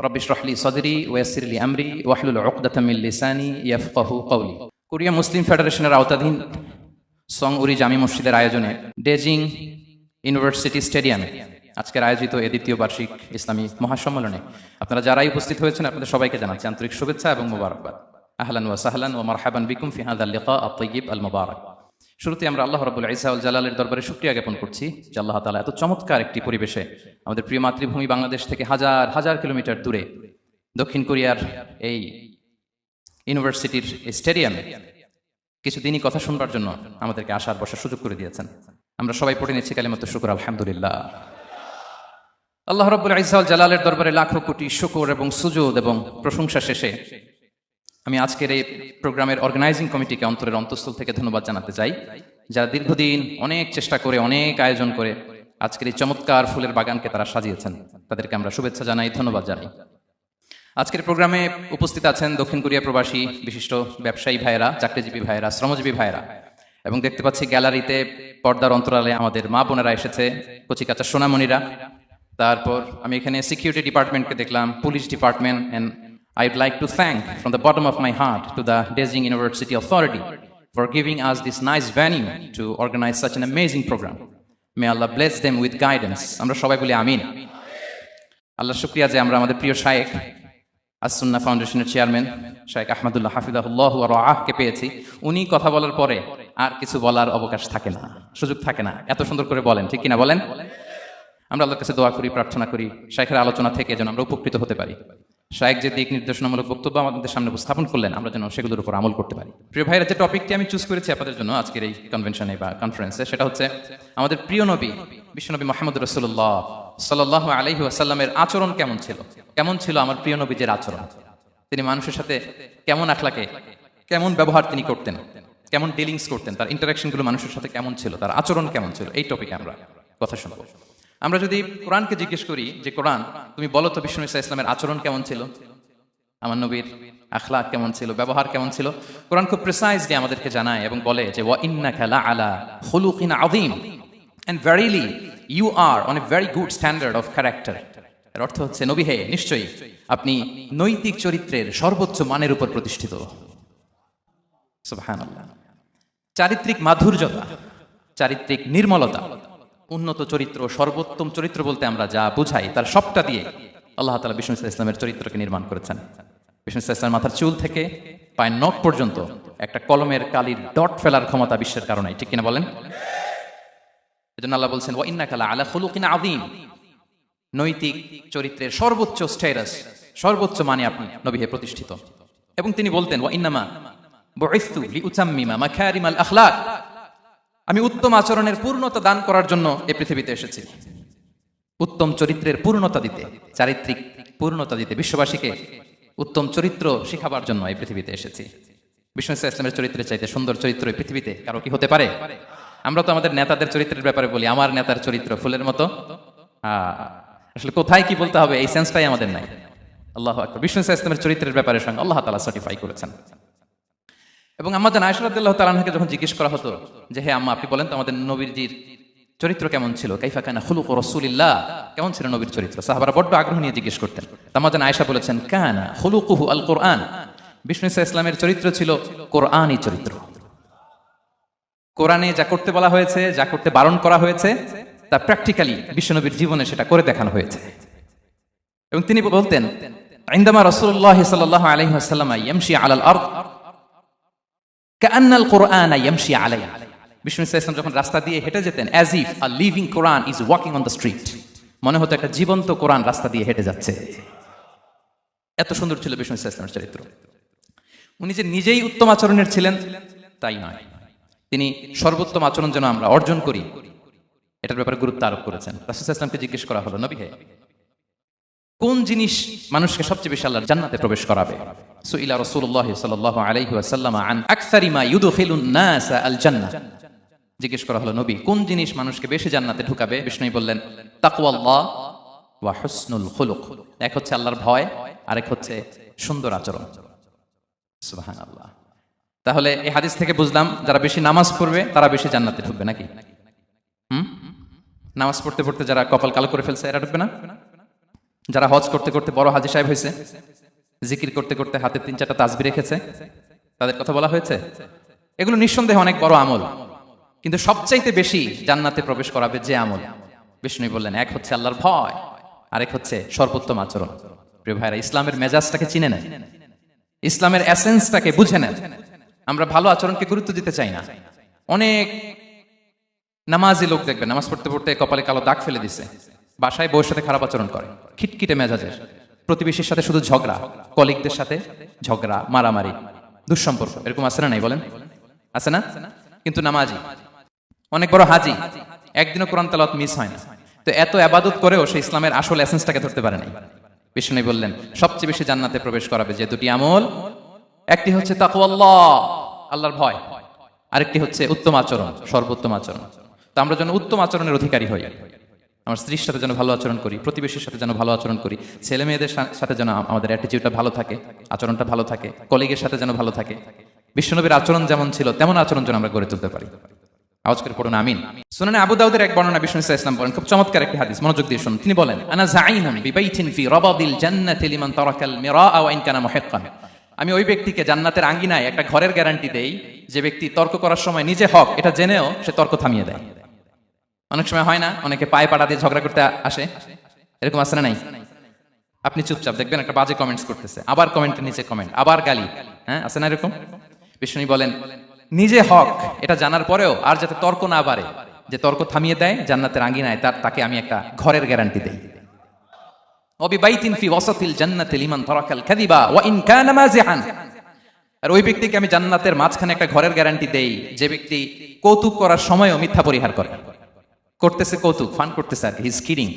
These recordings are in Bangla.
রব্বি ইশরাহ লি সাদরি ওয়া ইয়াসসির লি আমরি ওয়াহলুল উকদাতাম মিন লিসানি ইয়াফকাহু কওলি। কোরিয়া মুসলিম ফেডারেশনের আওতাধীন সং উরি জামি মসজিদের আয়োজনে ডেজিং ইউনিভার্সিটি স্টেডিয়ামে আজকের আয়োজিত এ দ্বিতীয় বার্ষিক ইসলামী মহাসম্মেলনে আপনারা যারাই উপস্থিত হয়েছেন আপনাদের সবাইকে জানাচ্ছি আন্তরিক শুভেচ্ছা এবং মোবারকবাদ। আহলান ওয়া সাহলান ওয়া মারহাবান বিকুম ফি হাযাল লিকা আত-তাইয়্যিব আল মুবারাক। শুরুতে আমরা আল্লাহ রাব্বুল ইজ্জা ওয়াল জালালের দরবারে শুকরিয়া জ্ঞাপন করছি যে আল্লাহ তাআলা এত চমৎকার একটি পরিবেশে আমাদের প্রিয় মাতৃভূমি বাংলাদেশ থেকে হাজার হাজার কিলোমিটার দূরে দক্ষিণ কোরিয়ার এই ইউনিভার্সিটির স্টেডিয়ামে কিছু দিনই কথা শুনবার জন্য আমাদেরকে আসার বসার সুযোগ করে দিয়েছেন। আমরা সবাই পড়ে নিচ্ছি কালিমাতুশ শুকর, আলহামদুলিল্লাহ। আল্লাহ রাব্বুল ইজ্জা ওয়াল জালালের দরবারে লাখো কোটি শুকর এবং সুজুদ এবং প্রশংসা শেষে আমি আজকের এই প্রোগ্রামের অর্গানাইজিং কমিটিকে অন্তরের অন্তঃস্থল থেকে ধন্যবাদ জানাতে চাই, যারা দীর্ঘদিন অনেক চেষ্টা করে অনেক আয়োজন করে আজকের এই চমৎকার ফুলের বাগানকে তারা সাজিয়েছেন। তাদেরকে আমরা শুভেচ্ছা জানাই, ধন্যবাদ জানাই। আজকের প্রোগ্রামে উপস্থিত আছেন দক্ষিণ কোরিয়া প্রবাসী বিশিষ্ট ব্যবসায়ী ভাইয়েরা, চাকরিজীবী ভাইয়েরা, শ্রমজীবী ভাইয়েরা, এবং দেখতে পাচ্ছি গ্যালারিতে পর্দার অন্তরালে আমাদের মা বোনেরা এসেছে, কচিকাচা সোনামণিরা। তারপর আমি এখানে সিকিউরিটি ডিপার্টমেন্টকে দেখলাম, police department, and I'd like to thank from the bottom of my heart to the Daejeon University Authority for giving us this nice venue to organize such an amazing program. May Allah bless them with guidance. আমরা সবাই বলি আমিন। আল্লাহর শুকরিয়া যে আমরা আমাদের প্রিয় শায়েখ আস-সুন্নাহ ফাউন্ডেশনের চেয়ারম্যান শায়েখ আহমদুল্লাহ হাফিজাহুল্লাহ ওয়া রাআহকে পেয়েছি। উনি কথা বলার পরে আর কিছু বলার অবকাশ থাকে না, সুযোগ থাকে না, এত সুন্দর করে বলেন, ঠিক কিনা বলেন? আমরা আল্লাহর কাছে দোয়া করি, প্রার্থনা করি শায়েখের আলোচনা থেকে যেন আমরা উপকৃত হতে পারি। শায়েখ যে দিক নির্দেশনামূলক বক্তব্য আমাদের সামনে উপস্থাপন করলেন আমরা যেন সেগুলোর উপর আমল করতে পারি। প্রিয় ভাইরা, যে টপিকটি আমি চুজ করেছি আপনাদের জন্য আজকের এই কনভেনশনে বা কনফারেন্সে, সেটা হচ্ছে আমাদের প্রিয় নবী বিশ্বনবী মুহাম্মদ রাসূলুল্লাহ সাল্লাল্লাহু আলাইহি ওয়াসাল্লামের আচরণ কেমন ছিল। কেমন ছিল আমার প্রিয় নবীর আচরণ? তিনি মানুষের সাথে কেমন আখলাকে, কেমন ব্যবহার তিনি করতেন, কেমন ডিলিংস করতেন, তার ইন্টারাকশনগুলো মানুষের সাথে কেমন ছিল, তার আচরণ কেমন ছিল, এই টপিকে আমরা কথা শুনবো। আমরা যদি কোরআনকে জিজ্ঞেস করি যে কোরআন তুমি বলো তো বিশ্বনবী সাল্লাল্লাহু আলাইহি ওয়াসাল্লামের আচরণ কেমন ছিল, আমার নবীর আখলাক কেমন ছিল, ব্যবহার কেমন ছিল, কোরআন খুব প্রিসাইজলি আমাদেরকে জানায় এবং বলে যে ওয়া ইন্নাকা লাআলা খুলুকিন আযীম, and verily you are on a very good standard of character. এর অর্থ হচ্ছে নবী হে, নিশ্চয়ই আপনি নৈতিক চরিত্রের সর্বোচ্চ মানের উপর প্রতিষ্ঠিত। সুবহানাল্লাহ। চারিত্রিক মাধুর্যতা, চারিত্রিক নির্মলতা, উন্নত চরিত্র, সর্বোত্তম চরিত্র বলতে আমরা যা বুঝাই তার সবটা দিয়ে আল্লাহ তাআলা বিষ্ণু ইসলামের চরিত্রকে নির্মাণ করেছেন। বিষ্ণু ইসলামের মাথার চুল থেকে পায়ের নখ পর্যন্ত একটা কলমের কালির ডট ফেলার ক্ষমতা বিশ্বের কারণে, ঠিক কিনা বলেন? এজন্য আল্লাহ বলছেন ওয়া ইন্নাকা লাআলা খুলুকিন আযীম, নৈতিক চরিত্রের সর্বোচ্চ স্ট্যাটাস, সর্বোচ্চ মানে আপনি নবী হে প্রতিষ্ঠিত। এবং তিনি বলতেন ওয়া ইন্নামা বুইসতু লিউতাম্মিমা মাকারিমাল আখলাক, আমি উত্তম আচরণের পূর্ণতা দান করার জন্য এই পৃথিবীতে এসেছি, উত্তম চরিত্রের পূর্ণতা দিতে, চারিত্রিক পূর্ণতা দিতে, বিশ্ববাসীকে উত্তম চরিত্র শিখাবার জন্য এই পৃথিবীতে এসেছি। বিষ্ণু ইসলামের চরিত্রের চাইতে সুন্দর চরিত্র এই পৃথিবীতে কারো কি হতে পারে? আমরা তো আমাদের নেতাদের চরিত্রের ব্যাপারে বলি আমার নেতার চরিত্র ফুলের মতো, আসলে কোথায় কি বলতে হবে এই সেন্সটাই আমাদের নাই। আল্লাহু আকবার। বিষ্ণু ইসলামের চরিত্রের ব্যাপারে সঙ্গে আল্লাহ তাআলা সার্টিফাই করেছেন। এবং আম্মা আয়েশা রাদিয়াল্লাহু তাআলা আনহাকে যখন জিজ্ঞেস করা হতো যে হে আম্মা আপনি বলেন তো আমাদের নবীজির চরিত্র কেমন ছিল, কাইফা কানা খুলুকু রাসূলিল্লাহ, কেমন ছিল নবীর চরিত্র, সাহাবারা বড্ড আগ্রহ নিয়ে জিজ্ঞেস করতেন। আম্মা আয়েশা বলেছেন কানা খুলুকুহু আল কোরআন, বিষ্ণু ইসলামের চরিত্র ছিল কোরআনী চরিত্র। কোরআনে যা করতে বলা হয়েছে, যা করতে বারণ করা হয়েছে, তা প্র্যাকটিক্যালি বিশ্বনবীর জীবনে সেটা করে দেখানো হয়েছে। এবং তিনি বলতেন ইনদামা রাসূলুল্লাহ সাল্লাল্লাহু আলাইহি ওয়াসাল্লাম ইয়ামশি আলাল আরদ কাআন্নাল কুরআন ইয়ামশি আলাইহা, বিষ্ণু ইসলাম যখন রাস্তা দিয়ে হেঁটে যেতেন as if a living Quran is walking on the street, মনে হতো একটা জীবন্ত কোরআন রাস্তা দিয়ে হেঁটে যাচ্ছে। এত সুন্দর ছিল বিষ্ণু ইসলামের চরিত্র। উনি যে নিজেই উত্তম আচরণের ছিলেন তাই নয়, তিনি সর্বোত্তম আচরণ যেন আমরা অর্জন করি এটার ব্যাপারে গুরুত্ব আরোপ করেছেন। রাসূল সাল্লাল্লাহু আলাইহি ওয়াসাল্লামকে জিজ্ঞেস করা হলো নবী হে কোন জিনিস মানুষকে সবচেয়ে বেশি আল্লাহর জান্নাতে প্রবেশ করাবে? সুইলা রাসূলুল্লাহ সাল্লাল্লাহু আলাইহি ওয়াসাল্লাম আন আকসারি মা ইউদখিলুন নাস আল জান্নাহ, জিজ্ঞেস করা হলো নবী কোন জিনিস মানুষকে বেশি জান্নাতে ঢুকাবে? বিষ্ণু বললেন তাকওয়াল্লাহ ওয়া হুসনুল খুলুক, এক হচ্ছে আল্লাহর ভয়, আরেক হচ্ছে সুন্দর আচরণ। সুবহানাল্লাহ। তাহলে এই হাদিস থেকে বুঝলাম যারা বেশি নামাজ পড়বে তারা বেশি জান্নাতে ঢুকবে নাকি? নামাজ পড়তে পড়তে যারা কপাল কালো করে ফেলছে এরা ঢুকবে না? যারা হজ করতে করতে বড় হাজী সাহেব হয়েছে, জিকির করতে করতে হাতে 3-4টা তাসবিহ রেখেছে, তাদের কথা বলা হয়েছে। এগুলো নিঃসন্দেহে অনেক বড় আমল, কিন্তু সবচাইতে বেশি জান্নাতে প্রবেশ করাবে যে আমল, বিষ্ণু বললেন, এক হচ্ছে আল্লাহর ভয়, আরেক হচ্ছে সর্বোত্তম আচরণ। প্রিয় ভাইরা, ইসলামের মেজাজটাকে চিনে নেন, ইসলামের এসেন্সটাকে বুঝে নেন। আমরা ভালো আচরণকে গুরুত্ব দিতে চাই না। অনেক নামাজি লোক দেখবেন নামাজ পড়তে পড়তে কপালে কালো দাগ ফেলে দিছে, বাসায় বউয়ের সাথে খারাপ আচরণ করে, খিটখিটে মেজাজের, প্রতিবেশীর সাথে শুধু ঝগড়া, কলিগদের সাথে ঝগড়া, মারামারি, দুঃসম্পর্ক, এরকম আছে না নাই বলেন? আছে না? কিন্তু নামাজি, অনেক বড় হাজি, একদিনও কোরআন তেলাওয়াত মিস হয় না, তো এত ইবাদত করেও সে ইসলামের আসল এসেন্সটাকে ধরতে পারে নাই। বিষ্ণু বললেন সবচেয়ে বেশি জান্নাতে প্রবেশ করাবে যে দুটি আমল, একটি হচ্ছে তাকওয়াল্লাহ, আল্লাহর ভয়, আরেকটি হচ্ছে উত্তম আচরণ, সর্বোত্তম আচরণ। তো আমরা যেন উত্তম আচরণের অধিকারী হই, আমার স্ত্রীর সাথে যেন ভালো আচরণ করি, প্রতিবেশীর সাথে যেন ভালো আচরণ করি, ছেলে মেয়েদের সাথে যেন আমাদের অ্যাটিটিউডটা ভালো থাকে, আচরণটা ভালো থাকে, কলিগের সাথে যেন ভালো থাকে। বিশ্বনবীর আচরণ যেমন ছিল তেমন আচরণ যেন আমরা গড়ে তুলতে পারি। আওয়াজ করে পড়ুন আমিন। সুনানে আবু দাউদের এক বর্ণনা, বিষ্ণু সাল্লাল্লাহু আলাইহি ওয়াসাল্লাম বলেন, খুব চমৎকার একটি হাদিস, মনোযোগ দিয়ে শুনুন। তিনি বলেন, আনা যাঈনুন বিবাইতিন ফি রাবাদিল জান্নাতি লিমান তারাকাল মিরাআ ওয়া ইন কানা মুহিক্কান। আমি ওই ব্যক্তিকে জান্নাতের আঙ্গিনায় একটা ঘরের গ্যারান্টি দেই যে ব্যক্তি তর্ক করার সময় নিজে হক এটা জেনেও সে তর্ক থামিয়ে দেয়। অনেক সময় হয় না, অনেকে পায়ে পাড়া দিয়ে ঝগড়া করতে আসে, এরকম আছে না নাই? আপনি চুপচাপ দেখবেন একটা বাজে কমেন্টস করতেছে, আবার কমেন্টের নিচে কমেন্ট, আবার গালি, হ্যাঁ আছে না এরকম? বিষ্ণু বলেন নিজে হক এটা জানার পরেও আর যাতে তর্ক না বাড়ে, যে তর্ক থামিয়ে দেয় জান্নাতের আঙ্গিনায়, তাকে আমি একটা ঘরের গ্যারান্টি দেই। ওয়াবিবাইতিন ফি ওয়াসাতিল জান্নাতি লিমান তারাকাল কাযিবা ওয়া ইন কানা মাযিহান। আর ওই ব্যক্তিকে আমি জান্নাতের মাঝখানে একটা ঘরের গ্যারান্টি দেই যে ব্যক্তি কৌতুক করার সময়ও মিথ্যা পরিহার করে। করতেছে কৌতুক, ফান করতেছে আর কি, হি ইজ কিডিং,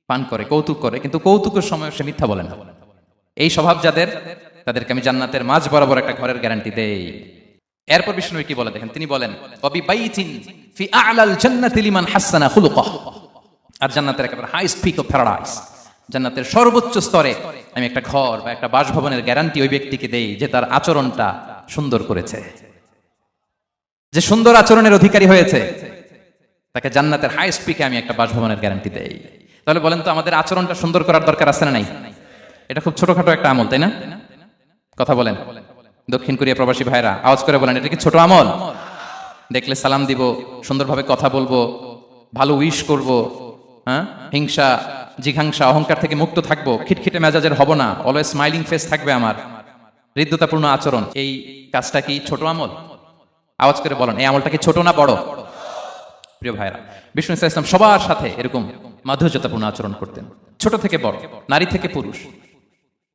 ফান করে, কৌতুক করে, কিন্তু কৌতুকের সময় সে মিথ্যা বলে না। এই স্বভাব যাদের, তাদেরকে আমি জান্নাতের মাঝ বরাবর একটা ঘরের গ্যারান্টি দেই। এরপর বিষ্ণু কি বলে দেখেন, তিনি বলেন, ওয়াবিবাইতিন ফি আ'লাল জান্নাতি লিমান হাসানা খুলুকাহ। আর জান্নাতের একেবারে হাইস্ট পিক অফ প্যারাডাইস, জান্নাতের সর্বোচ্চ স্তরে আমি একটা ঘর বা একটা বাসভবনের গ্যারান্টি ওই ব্যক্তিকে দেই যে তার আচরণটা সুন্দর করেছে, যে সুন্দর আচরণের অধিকারী হয়েছে, তাকে জান্নাতের হাইস্ট পিকে আমি একটা বাসভবনের গ্যারান্টি দেই। তাহলে বলেন তো আমাদের আচরণটা সুন্দর করার দরকার আছে না নাই? এটা খুব ছোটখাটো একটা আমল, তাই না? কথা বলেন দক্ষিণ কোরিয়া প্রবাসী ভাইরা, আওয়াজ করে বলেন, এটা কি ছোট আমল? দেখলে সালাম দিব, সুন্দরভাবে কথা বলবো, ভালো উইশ করব, হ্যাঁ, হিংসা জিঘাংসা অহংকার থেকে মুক্ত থাকবো, খিটখিটে মেজাজের হব না, অলওয়েজ স্মাইলিং ফেস থাকবে আমার, হৃদ্যতাপূর্ণ আচরণ। এই কাজটা কি ছোট আমল? আওয়াজ করে বলেন, এই আমলটা কি ছোট না বড়? প্রিয় ভাইরা, বিষ্ণু ইসলাম সবার সাথে এরকম মাধুর্যতাপূর্ণ আচরণ করতেন, ছোট থেকে বড়, নারী থেকে পুরুষ,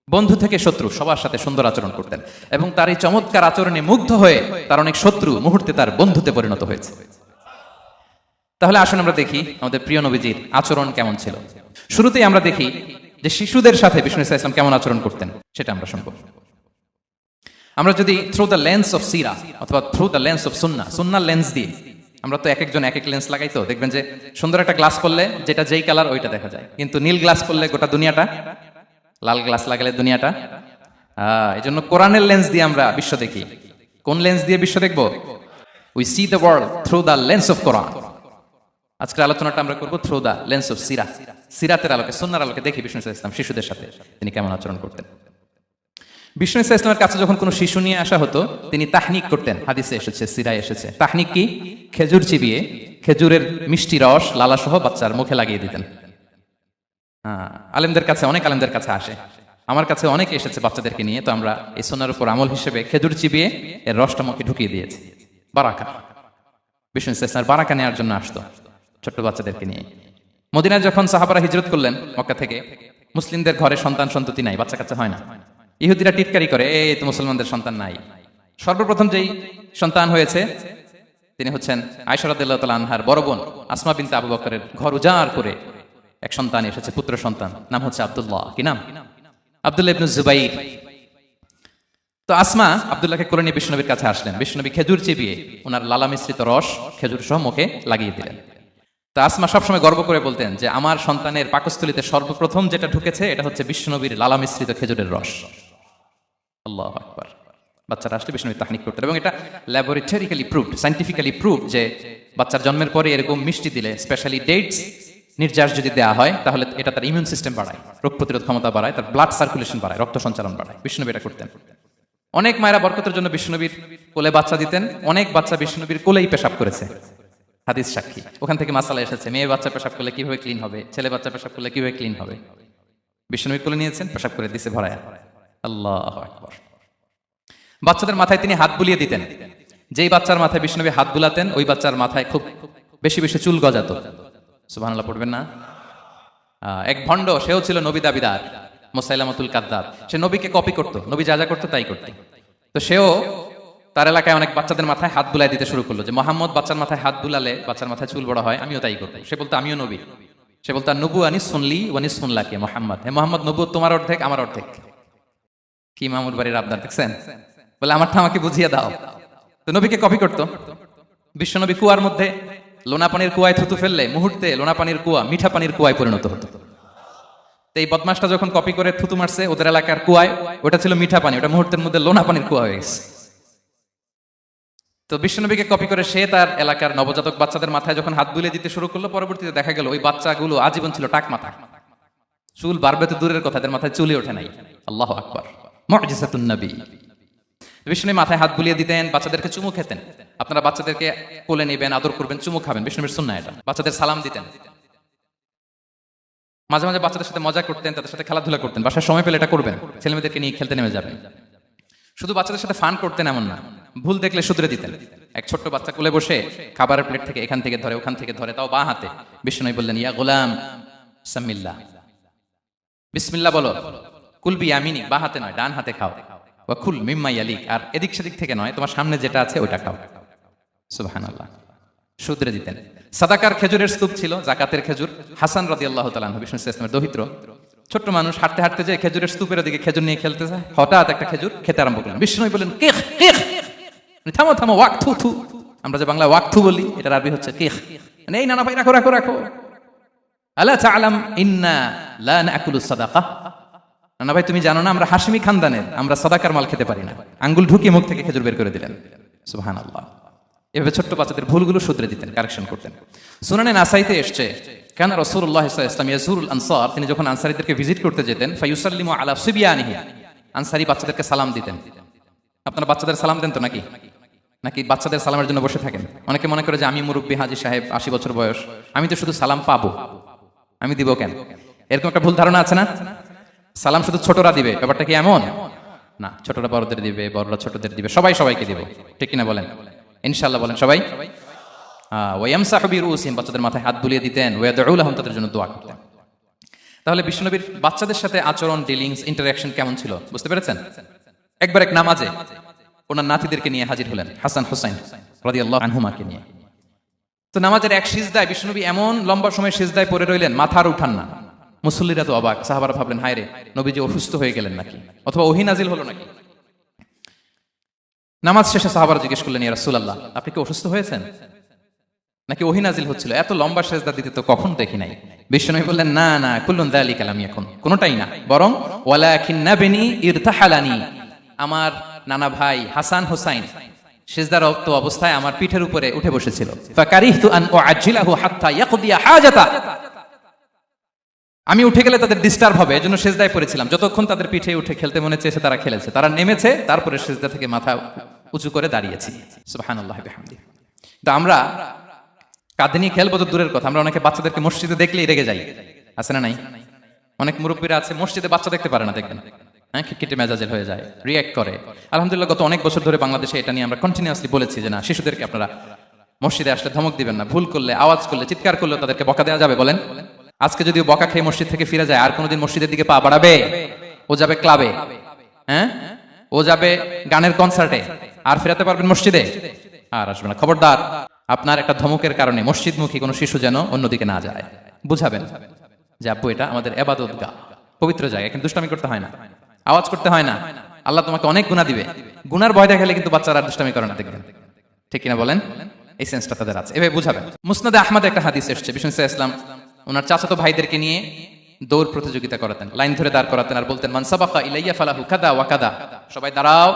বন্ধু থেকে শত্রু, সবার সাথে সুন্দর আচরণ করতেন। এবং তার এই চমৎকার আচরণে মুগ্ধ হয়ে তার অনেক শত্রু মুহূর্তে তার বন্ধুতে পরিণত হয়েছে। তাহলে আসুন আমরা দেখি আমাদের প্রিয় নবীজির আচরণ কেমন ছিল। শুরুতেই আমরা দেখি যে শিশুদের সাথে বিষ্ণু ইসলাম কেমন আচরণ করতেন, সেটা আমরা শুনবো। আমরা যদি থ্রু দ্য লেন্স অফ সিরা অথবা through the lens of Sunnah, সুন্নাহর lens দিয়ে, আমরা তো এক একজন এক এক লেন্স লাগাই, তো দেখবেন যে সুন্দর একটা গ্লাস পড়লে যেটা যেই কালার ওইটা দেখা যায়, কিন্তু নীল গ্লাস পড়লে গোটা দুনিয়াটা, লাল গ্লাস লাগালে দুনিয়াটা। এই জন্য কোরআনের লেন্স দিয়ে আমরা বিশ্ব দেখি। কোন লেন্স দিয়ে বিশ্ব দেখবো? We see the world through the lens of Quran. আজকের আলোচনাটা আমরা করবো থ্রু দ্য লেন্স অফ সিরা, সিরাতের আলোকে, সুন্নাহর আলোকে দেখি বিষ্ণু ইসলাম শিশুদের সাথে তিনি কেমন আচরণ করতেন। বিষ্ণু ইসলামের কাছে যখন কোনো শিশু নিয়ে আসা হতো, তিনি তাহনিক করতেন। হাদিসে এসেছে, সিরায় এসেছে। তাহনিক কি? খেজুর চিবিয়ে খেজুরের মিষ্টি রস লালাসহ বাচ্চার মুখে লাগিয়ে দিতেন। আলেমদের কাছে, অনেক আলেমদের কাছে আসে, আমার কাছে অনেকে এসেছে বাচ্চাদেরকে নিয়ে, তো আমরা এই সুন্নাহর উপর আমল হিসেবে খেজুর চিবিয়ে এর রসটা মুখে ঢুকিয়ে দিয়েছি। বারাকা, বিষ্ণু ইসলামের বারাকা নেওয়ার জন্য আসতো ছোট্ট বাচ্চাদেরকে নিয়ে। মদিনায় যখন সাহাবারা হিজরত করলেন মক্কা থেকে, মুসলিমদের ঘরে সন্তান সন্ততি নাই, বাচ্চা কাচ্চা হয় না। ইহুদিরা টিটকারি করে, এই তো মুসলমানদের সন্তান নাই। সর্বপ্রথম যেই সন্তান হয়েছে তিনি হচ্ছেন আয়েশা রাদিয়াল্লাহু তাআলা আনহার বড় বোন আসমা বিনতে আবু বকরের ঘর উজাড় করে এক সন্তান এসেছে, পুত্র সন্তান, নাম হচ্ছে আব্দুল্লাহ। কি নাম? আব্দুল্লাহ ইবনে জুবাইর। তো আসমা আব্দুল্লাহকে কোলে নিয়ে বিষ্ণুনবীর কাছে আসলেন। বিষ্ণুনবী খেজুর চিবিয়ে ওনার লালা মিশ্রিত রস খেজুর সহ মুখে লাগিয়ে দিলেন। তো আসমা সবসময় গর্ব করে বলতেন যে আমার সন্তানের পাকস্থলীতে সর্বপ্রথম যেটা ঢুকেছে এটা হচ্ছে বিষ্ণুনবীর লালা মিশ্রিত খেজুরের রস। আল্লাহু আকবার। বাচ্চারা আসলে বিষ্ণুনবী তাহনিক করতেন, এবং এটা ল্যাবরেটরিক্যালি প্রুভড, সায়েন্টিফিক্যালি প্রুভড যে বাচ্চার জন্মের পরে এরকম মিষ্টি দিলে, স্পেশালি ডেটস, নির্যাস যদি দেওয়া হয় তাহলে এটা তার ইমিউন সিস্টেম বাড়ায়, রোগ প্রতিরোধ ক্ষমতা বাড়ায়, তার ব্লাড সার্কুলেশন বাড়ায়, রক্ত সঞ্চালন বাড়ায়। বিষ্ণুনবী এটা করতেন। অনেক মায়েরা বরকতের জন্য বিষ্ণুনবীর কোলে বাচ্চা দিতেন, অনেক বাচ্চা বিষ্ণুনবীর কোলেই পেশাব করেছে, হাদিস সাক্ষী। ওখান থেকে মাসালা এসেছে, মেয়ে বাচ্চা পেশাব করলে কিভাবে ক্লিন হবে, ছেলে বাচ্চা পেশাব করলে কিভাবে ক্লিন হবে। বিষ্ণুনবী কোলে নিয়েছেন, পেশাব করে দিছে ভরায়। আল্লাহু আকবার। বাচ্চাদের মাথায় তিনি হাত বুলিয়ে দিতেন। যেই বাচ্চার মাথায় বিষ্ণুনবী হাত বুলাতেন ওই বাচ্চার মাথায় খুব বেশি বেশি চুল গজাতো। সুবহানাল্লাহ পড়বেন না? এক ভণ্ড, সেও ছিল নবী দাবিদার, মুসাইলামাতুল কাদ্দাব। সে নবীকে কপি করতো, নবী যা যা করতো তাই করতো। তো সেও তার এলাকায় অনেক বাচ্চাদের মাথায় হাত বুলাই দিতে শুরু করলো, যে মোহাম্মদ বাচ্চার মাথায় হাত বুলালে বাচ্চার মাথায় চুল বড় হয়, আমিও তাই করবো। সে বলতো আমিও নবী। সে বলতো নবু আনিস শুনলি ওয়ানিস শুনলাকে মোহাম্মদ, হে মোহাম্মদ নবু তোমার অর্ধেক আমার অর্ধেক। কি মামুর বাড়ির আবদার দেখছেন? বলে আমারটা আমাকে বুঝিয়ে দাও। তো নবীকে কপি করতো। বিশ্বনবী কুয়ার মধ্যে লোনা পানির কুয়ায় থুতু ফেললে মুহূর্তে লোনা পানির কুয়া মিঠা পানির কুয়ায় পরিণত হতো। তো এই বদমাসটা যখন কপি করে থুতু মারছে ওদের এলাকার কুয়ায়, ওটা ছিল মিঠা পানি, ওটা মুহূর্তের মধ্যে লোনা পানির কুয়া হয়ে গেছে। তো বিশ্বনবীকে কপি করে সে তার এলাকার নবজাতক বাচ্চাদের মাথায় যখন হাত বুলিয়ে দিতে শুরু করলো, পরবর্তীতে দেখা গেল ওই বাচ্চাগুলো আজীবন ছিল টাক মাথা। চুল বাড়বে তো দূরের কথা, এদের মাথায় চুলই ওঠে নাই। আল্লাহু আকবার, মুজিজাতুন নবী। বিষ্ণুনবী মাথায় হাত বুলিয়ে দিতেন, বাচ্চাদেরকে চুমু খেতেন। আপনারা বাচ্চাদেরকে কোলে নেবেন, আদর করবেন, চুমু খাবেন, বিষ্ণুনবীর সুন্নাহ এটা। বাচ্চাদের সালাম দিতেন, মাঝে মাঝে বাচ্চাদের সাথে মজা করতেন, তাদের সাথে খেলাধুলা করতেন। বাসার সময় পেলে এটা করবেন, ছেলেমেয়েদেরকে নিয়ে খেলতে নেমে যাবেন। শুধু বাচ্চাদের সাথে ফান করতেন এমন না, ভুল দেখলে শুধরে দিতেন। এক ছোট্ট বাচ্চা কোলে বসে খাবারের প্লেট থেকে এখান থেকে ধরে ওখান থেকে ধরে, তাও বাঁ হাতে। বিষ্ণুনবী বললেন ইয়া গোলাম সামিল্লাহ, বিসমিল্লাহ বলো। কুল বিয়ামিনি, বাঁ হাতে নয় ডান হাতে খাও। ওয়া কুল মিম্মা ইয়ালিক, আর এদিক সেদিক থেকে নয়, তোমার সামনে যেটা আছে ওটা খাও। সুবহানাল্লাহ, শুধরে দিতেন। সাদাকার খেজুরের স্তূপ ছিল, জাকাতের খেজুর। হাসান রাদিয়াল্লাহু তাআলা আনহু, বিষ্ণু ইসলামের দৌহিত্র, ছোট্ট মানুষ, হাঁটতে হাঁটতে যে খেজুরের স্তূপের দিকে খেজুর নিয়ে খেলতে যায়, হঠাৎ একটা খেজুর খেতে আরম্ভ করলেন। বিষ্ণু বললেন কিখ কিখ, থামো থামো, ওয়াক থু থু। আমরা যে বাংলা ওয়াক থু বলি, এটার আরবি হচ্ছে কিখ। মানে এই নানা ভাই রাখো রাখো রাখো। আলা তাআলাম ইন্না লা নাকুলু সাদাকা, নানা ভাই তুমি জানো না আমরা হাশিমি খানদানের, আমরা সাদাকার মাল খেতে পারি না। আঙ্গুল ঢুকিয়ে মুখ থেকে খেজুর বের করে দিলেন। সুবহানাল্লাহ। এভাবে ছোট্ট বাচ্চাদের ভুলগুলো শুধরে দিতেন, কারেকশন করতেন। সুনানে নাসাইতে এসছে, কেন রাসূলুল্লাহ সাল্লাল্লাহু আলাইহি ওয়াসাল্লাম ইয়াজুরুল আনসার, তিনি যখন আনসারীদেরকে ভিজিট করতে যেতেন, ফায়ুসাল্লিমু আলা সিবিয়ানিহি, আনসারী বাচ্চাদেরকে সালাম দিতেন। আপনারা বাচ্চাদের সালাম দেন তো নাকি? নাকি বাচ্চাদের সালামের জন্য বসে থাকেন? অনেকে মনে করে যে আমি মুরব্বী হাজী সাহেব, 80 বছর বয়স, আমি তো শুধু সালাম পাবো, আমি দিব কেন? এরকম একটা ভুল ধারণা আছে না? সালাম শুধু ছোটরা দিবে, ব্যাপারটা কি এমন না? ছোটরা বড়দের দিবে, বড়রা ছোটদের দিবে, সবাই সবাইকে দিবে, ঠিক কিনা বলেন? ইনশাআল্লাহ বলেন সবাই। ওয়ায়ামসাহু বিরুসিহিম, বাচ্চাদের মাথায় হাত বুলিয়ে দিতেন। ওয়াদউ লাহুম, তাদের জন্য দোয়া করতেন। তাহলে বিশ্বনবীর বাচ্চাদের সাথে আচরণ, ডিলিংস, ইন্টারঅ্যাকশন কেমন ছিল বুঝতে পেরেছেন? একবার এক নামাজে ওনার নাতিদেরকে নিয়ে হাজির হলেন, হাসান হুসাইন রাদিয়াল্লাহু আনহুমাকে নিয়ে। তো নামাজের এক সিজদায় বিশ্বনবী এমন লম্বা সময় সিজদায় পড়ে রইলেন, মাথা আর উঠান না। মুসল্লিরা তো অবাক, সাহাবারা ভাবলেন হায় রে, নবীজি অসুস্থ হয়ে গেলেন নাকি, অথবা ওহী নাজিল হলো নাকি। নামাজ শেষে সাহাবারা জিজ্ঞেস করলেন ইয়া রাসূলুল্লাহ, আপনি কি অসুস্থ হয়েছেন নাকি ওহী নাজিল হচ্ছিল? এত লম্বা সিজদা দিতে তো কখন দেখি নাই। বিশ্বনবী বললেন না না, কুল্লুন যালিকা লাম ইয়াকুন, কোনটাই না, বরং ওয়ালাকিন নাবনি ইরতাহালানি, আমার নানা ভাই হাসান হুসাইন সিজদারত অবস্থায় আমার পিঠের উপরে উঠে বসেছিল। ফাকারিহতু আন উআজ্জিলাহু হাত্তা ইয়াকদিয়া হাজাতা, আমি উঠে গেলে তাদের ডিস্টার্ব হবে, এজন্য সিজদায় পড়েছিলাম। যতক্ষণ তাদের পিঠে উঠে খেলতে মনে চেয়েছে তারা খেলেছে, তারা নেমেছে, তারপরে সিজদা থেকে মাথা উঁচু করে দাঁড়িয়েছি। সুবহানাল্লাহি ওয়া বিহামদিহি। তো আমরা কাঁধে নিয়ে খেলবো তো দূরের কথা, আমরা অনেকে বাচ্চাদেরকে মসজিদে দেখলেই রেগে যাই, আছে না নাই? অনেক মুরব্বীরা আছে মসজিদে বাচ্চা দেখতে পারে না, দেখবেন হ্যাঁ, খিটখিটে মেজাজের হয়ে যায়, রিঅ্যাক্ট করে। আলহামদুলিল্লাহ গত অনেক বছর ধরে বাংলাদেশে এটা নিয়ে আমরা কন্টিনিউয়াসলি বলেছি যে না, শিশুদেরকে আপনারা মসজিদে আসলে ধমক দিবেন না, ভুল করলে, আওয়াজ করলে, চিৎকার করলে তাদেরকে বকা দেওয়া যাবে? বলেন। আজকে যদি বকা খেয়ে মসজিদ থেকে ফিরে যায়, আর কোনোদিন মসজিদের দিকে পা বাড়াবে? ও যাবে ক্লাবে, হ্যাঁ, ও যাবে গানের কনসার্টে, আর ফেরাতে পারবেন মসজিদে? আর আসবে না। খবরদার, আপনার একটা ধমকের কারণে মসজিদমুখী কোনো শিশু যেন অন্যদিকে না যায়। বুঝাবেন যে আব্বু এটা আমাদের ইবাদতগাহ, পবিত্র জায়গা, কিন্তু দুষ্টামি করতে হয় না, আওয়াজ করতে হয় না, আল্লাহ তোমাকে অনেক গুনাহ দিবে। গুনার ভয় দেখালে কিন্তু বাচ্চারা দুষ্টামি করে না, দেখবেন, ঠিক কিনা বলেন? এই সেন্সটা তাদের আছে, এভাবে বুঝাবেন। মুসনাদে আহমদ একটা হাদিস এসেছে, বিষ্ণু ইসলাম ওনার চাচাতো ভাইদেরকে নিয়ে দৌড় প্রতিযোগিতা করাতেন, লাইন ধরে দাঁড় করাতেন, আর বলতেন মান সাবাকা ইলাইয়া ফালাহু কাদা ওয়া কাদা, সবাই দাঁড়াও,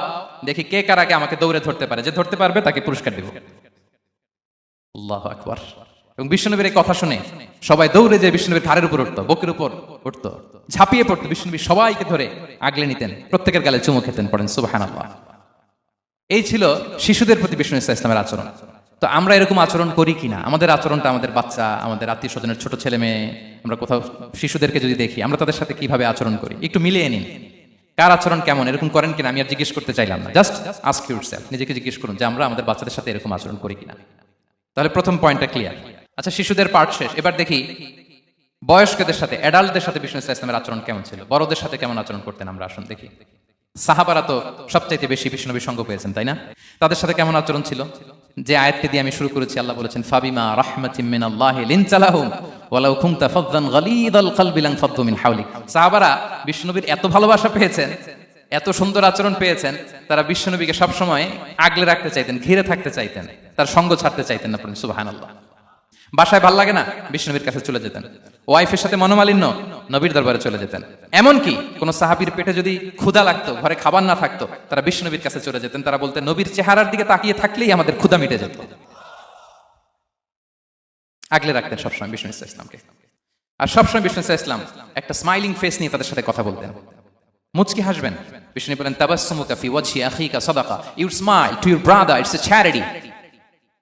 দেখি কে কার আগে আমাকে দৌড়ে ধরতে পারে, যে ধরতে পারবে তাকে পুরস্কার দেব। আল্লাহু আকবার। এবং বিশ্বনবীর এই কথা শুনে সবাই দৌড়ে যে বিশ্বনবীর ঘাড়ের উপর উঠতো, বুকের উপর উঠতো, ঝাঁপিয়ে পড়তো, বিশ্বনবী সবাইকে ধরে আগলে নিতেন, প্রত্যেকের গালে চুমু খেতেন। পড়েন সুবহানাল্লাহ। এই ছিল শিশুদের প্রতি বিষ্ণু ইসলামের আচরণ। তো আমরা এরকম আচরণ করি কিনা? আমাদের আচরণটা আমাদের বাচ্চা, আমাদের আত্মীয় স্বজনের ছোট ছেলে মেয়ে, আমরা কোথাও শিশুদেরকে যদি দেখি, আমরা তাদের সাথে কিভাবে আচরণ করি একটু মিলিয়ে নিন। কার আচরণ কেমন, এরকম করেন কিনা আমি আর জিজ্ঞেস করতে চাইলাম না, জাস্ট আস্ক ইউরসেলফ, নিজেকে জিজ্ঞেস করুন যে আমরা আমাদের বাচ্চাদের সাথে এরকম আচরণ করি কিনা। তাহলে প্রথম পয়েন্টটা ক্লিয়ার। আচ্ছা, শিশুদের পার্ট শেষ, এবার দেখি বয়স্কদের সাথে, অ্যাডাল্টদের সাথে বিষ্ণু ইসলামের আচরণ কেমন ছিল, বড়দের সাথে কেমন আচরণ করতেন আমরা আসুন দেখি। সাহাবারা তো সবচাইতে বেশি বিষ্ণুনবীর সঙ্গ পেয়েছেন, তাই না? তাদের সাথে কেমন আচরণ ছিল? যে আয়াতকে দিয়ে আমি শুরু করেছি, আল্লাহ বলেছেন ফাবিমা রাহমাতিম মিনাল্লাহি লিনতা লাহুম ওয়ালাউ কুনতা ফাযযান গালিযাল কলবি লানফাদ্দু মিন হাওলিক। সাহাবারা বিষ্ণুনবীর এত ভালোবাসা পেয়েছেন, এত সুন্দর আচরণ পেয়েছেন, তারা বিষ্ণুনবীকে সবসময় আগলে রাখতে চাইতেন, ঘিরে থাকতে চাইতেন, তার সঙ্গ ছাড়তে চাইতেন না। সুবহানাল্লাহ। বাসায় ভাল লাগে না, বিষ্ণুনবীর কাছে চলে যেতেন। ওয়াইফের সাথে মনোমালিন্য, নবীর দরবারে চলে যেতেন। এমনকি কোন সাহাবীর পেটে যদি ক্ষুধা লাগতো, ঘরে খাবার না থাকতো, তারা বিষ্ণুনবীর কাছে চলে যেতেন। তারা বলতেন নবীর চেহারার দিকে তাকিয়ে থাকলেই আমাদের ক্ষুধা মিটে যেত। আগলে রাখতেন সবসময় বিষ্ণু ইসলামকে। আর সবসময় বিষ্ণু ইসলাম একটা স্মাইলিং ফেস নিয়ে তাদের সাথে কথা বলতেন, মুচকি হাসবেন। বিষ্ণু বলেন তাবাসসুমুকা ফি ওয়াজহি আখিকা সাদাকা, you smile to your brother, it's a charity.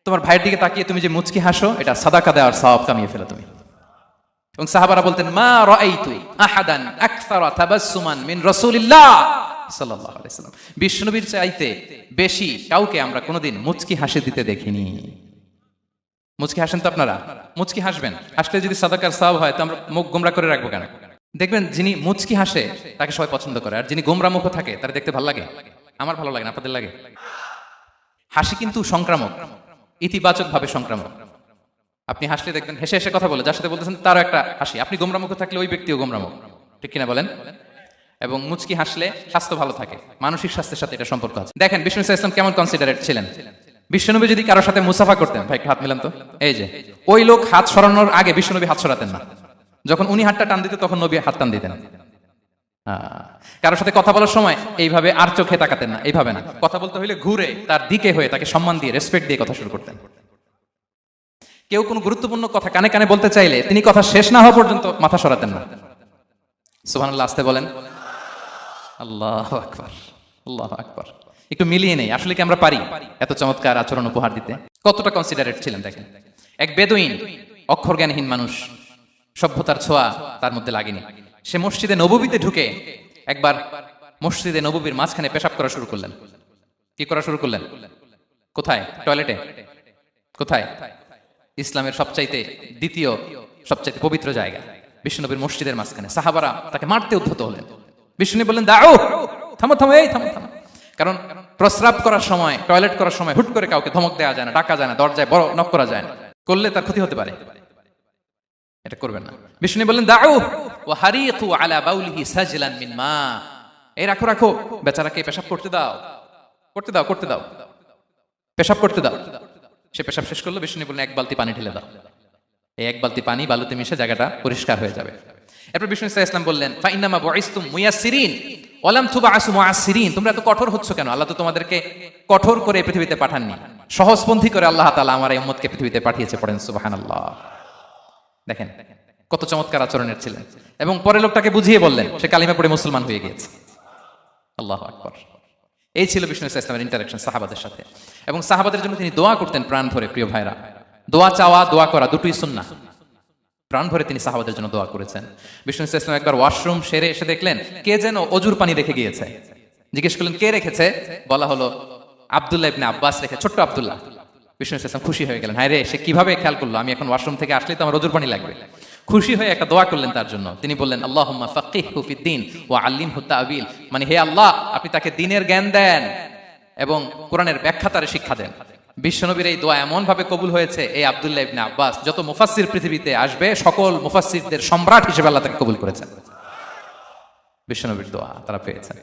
তোমার ভাইয়ের দিকে তাকিয়ে তুমি যে মুচকি হাসো, এটা সাদাকা দেওয়ার সওয়াব কামিয়ে ফেলো তুমি। এবং সাহাবারা বলতেন মা রাআইতু আহাদান আকসারা তাবাসসুমান মিন রাসূলিল্লাহ সাল্লাল্লাহু আলাইহি ওয়াসাল্লাম, বিশ্বনবীর চাইতে বেশি কাউকে আমরা কোনোদিন মুচকি হাসি দিতে দেখিনি। মুচকি হাসেন তো আপনারা? মুচকি হাসবেন, হাসলে যদি সাদাকার সওয়াব হয় তো আমরা মুখ গোমরা করে রাখবো কেন? দেখবেন যিনি মুচকি হাসে তাকে সবাই পছন্দ করে, আর যিনি গোমরা মুখ থাকে তার দেখতে ভালো লাগে। আমার ভালো লাগে না, আপনাদের লাগে? হাসি কিন্তু সংক্রামক, ইতিবাচক ভাবে সংক্রামক। আপনি হাসলে দেখবেন হেসে হেসে কথা বলে, যার সাথে বলতেছেন তারও একটা হাসি। আপনি গোমরামুখ থাকলে ওই ব্যক্তিও গোমরামুখ, ঠিক কিনা বলেন? এবং মুচকি হাসলে স্বাস্থ্য ভালো থাকে, মানসিক স্বাস্থ্যের সাথে এটা সম্পর্ক আছে। দেখেন বিষ্ণু ইসলাম কেমন কনসিডারেট ছিলেন। বিশ্বনবী যদি কারোর সাথে মুসাফা করতেন, ভাই হাত মিলান তো, এই যে ওই লোক হাত সরানোর আগে বিশ্বনবী হাত সরাতেন না। যখন উনি হাতটা টান দিতেন তখন নবী হাত টান দিতেন। কারোর সাথে কথা বলার সময় এইভাবে আর চোখে তাকাতেন না, এইভাবে না। কথা বলতে হইলে ঘুরে তার দিকে হয়ে তাকে সম্মান দিয়ে, রেসপেক্ট দিয়ে কথা শুরু করতেন। কেউ কোনো গুরুত্বপূর্ণ কথা কানে কানে বলতে চাইলে তিনি কথা শেষ না হওয়া পর্যন্ত মাথা সরাতেন না। সুবহানাল্লাহ, আসতে বলেন। আল্লাহু আকবার, আল্লাহু আকবার। একটু মিলিয়ে নেই, আসলে কি আমরা পারি এত চমৎকার আচরণ উপহার দিতে? কতটা কনসিডারেট ছিলেন দেখেন। এক বেদুইন, অক্ষর জ্ঞানহীন মানুষ, সভ্যতার ছোঁয়া তার মধ্যে লাগেনি। সে মসজিদে নববীতে ঢুকে একবার মসজিদে নববীর মাঝখানে পেশাব করা শুরু করলেন। কি করা শুরু করলেন? কোথায়? টয়লেটে? কোথায়? ইসলামের সবচাইতে দ্বিতীয় সবচাইতে পবিত্র জায়গা বিশ্বনবীর মসজিদের মাঝখানে। সাহাবারা তাকে মারতে উদ্ধত হলেন। বিষ্ণু বললেন দাও, থামো থামো, এই থামো থামো। কারণ প্রস্রাব করার সময়, টয়লেট করার সময় হুট করে কাউকে ধমক দেওয়া যায় না, ডাকা যায় না, দরজায় বড় নক করা যায় না, করলে তার ক্ষতি হতে পারে, এটা করবেন না। বিষ্ণু বললেন দাও ওয়া হারিকু আলা বাউলিহি সাজলান মিন মা, এই রাখো রাখো, বেচারাকে পেশাব করতে দাও, করতে দাও, করতে দাও, পেশাব করতে দাও। সে পেশাব শেষ করলো। বিষ্ণু বললেন এক বালতি পানি ঢেলে দাও। এই এক বালতি পানি বালুতে মিশে জায়গাটা পরিষ্কার হয়ে যাবে। এরপর বিষ্ণু ইসলাম বললেন ফা ইন্নামা বুইসতুম মুয়াসসিরিন ওয়া লাম তুবআসু মুআসসিরিন, তোমরা এত কঠোর হচ্ছ কেন? আল্লাহ তো তোমাদেরকে কঠোর করে পৃথিবীতে পাঠাননি, সহজপন্থী করে আল্লাহ তাআলা আমার এই উম্মতকে পৃথিবীতে পাঠিয়েছে। পড়েন সুবহানাল্লাহ। দেখেন কত চমৎকার আচরণের ছিলেন। এবং পরে লোকটাকে বুঝিয়ে বললেন, সে কালিমা পড়ে মুসলমান হয়ে গিয়েছে। আল্লাহু আকবার। এই ছিল বিষ্ণু ইসলামের ইন্টারাকশন সাহাবাদের সাথে। এবং সাহাবাদের জন্য তিনি দোয়া করতেন প্রাণ ভরে। প্রিয় ভাইরা, দোয়া চাওয়া, দোয়া করা দুটোই সুন্নাহ। প্রাণ ভরে তিনি সাহাবাদের জন্য দোয়া করেছেন। বিষ্ণু ইসলাম একবার ওয়াশরুম সেরে এসে দেখলেন কে যেন অজুর পানি রেখে গিয়েছে। জিজ্ঞেস করলেন কে রেখেছে? বলা হলো আব্দুল্লাহ ইবনে আব্বাস রেখে, ছোট্ট আব্দুল্লাহ। বিষ্ণু ইসলাম খুশি হয়ে গেলেন, হায় রে, সে কিভাবে খেয়াল করলো আমি এখন ওয়াশরুম থেকে আসলে তো আমার অজুর পানি লাগবে। খুশি হয়ে একটা দোয়া করলেন তার জন্য। তিনি বললেন আল্লাহুম্মা ফাক্কিহহু ফিদ্দীন ওয়া আল্লিমহু তা'ওয়িল, মানে হে আল্লাহ আপনি তাকে দ্বীনের জ্ঞান দেন এবং কোরআনের ব্যাখ্যা তারে শিক্ষা দেন। বিশ্বনবীর এই দোয়া এমন ভাবে কবুল হয়েছে, এই আব্দুল্লাহ ইবনে আব্বাস যত মুফাসসির পৃথিবীতে আসবে সকল মুফাসসিরদের সম্রাট হিসেবে আল্লাহ তাকে কবুল করেছেন। বিশ্বনবীর দোয়া তারা পেয়েছেন।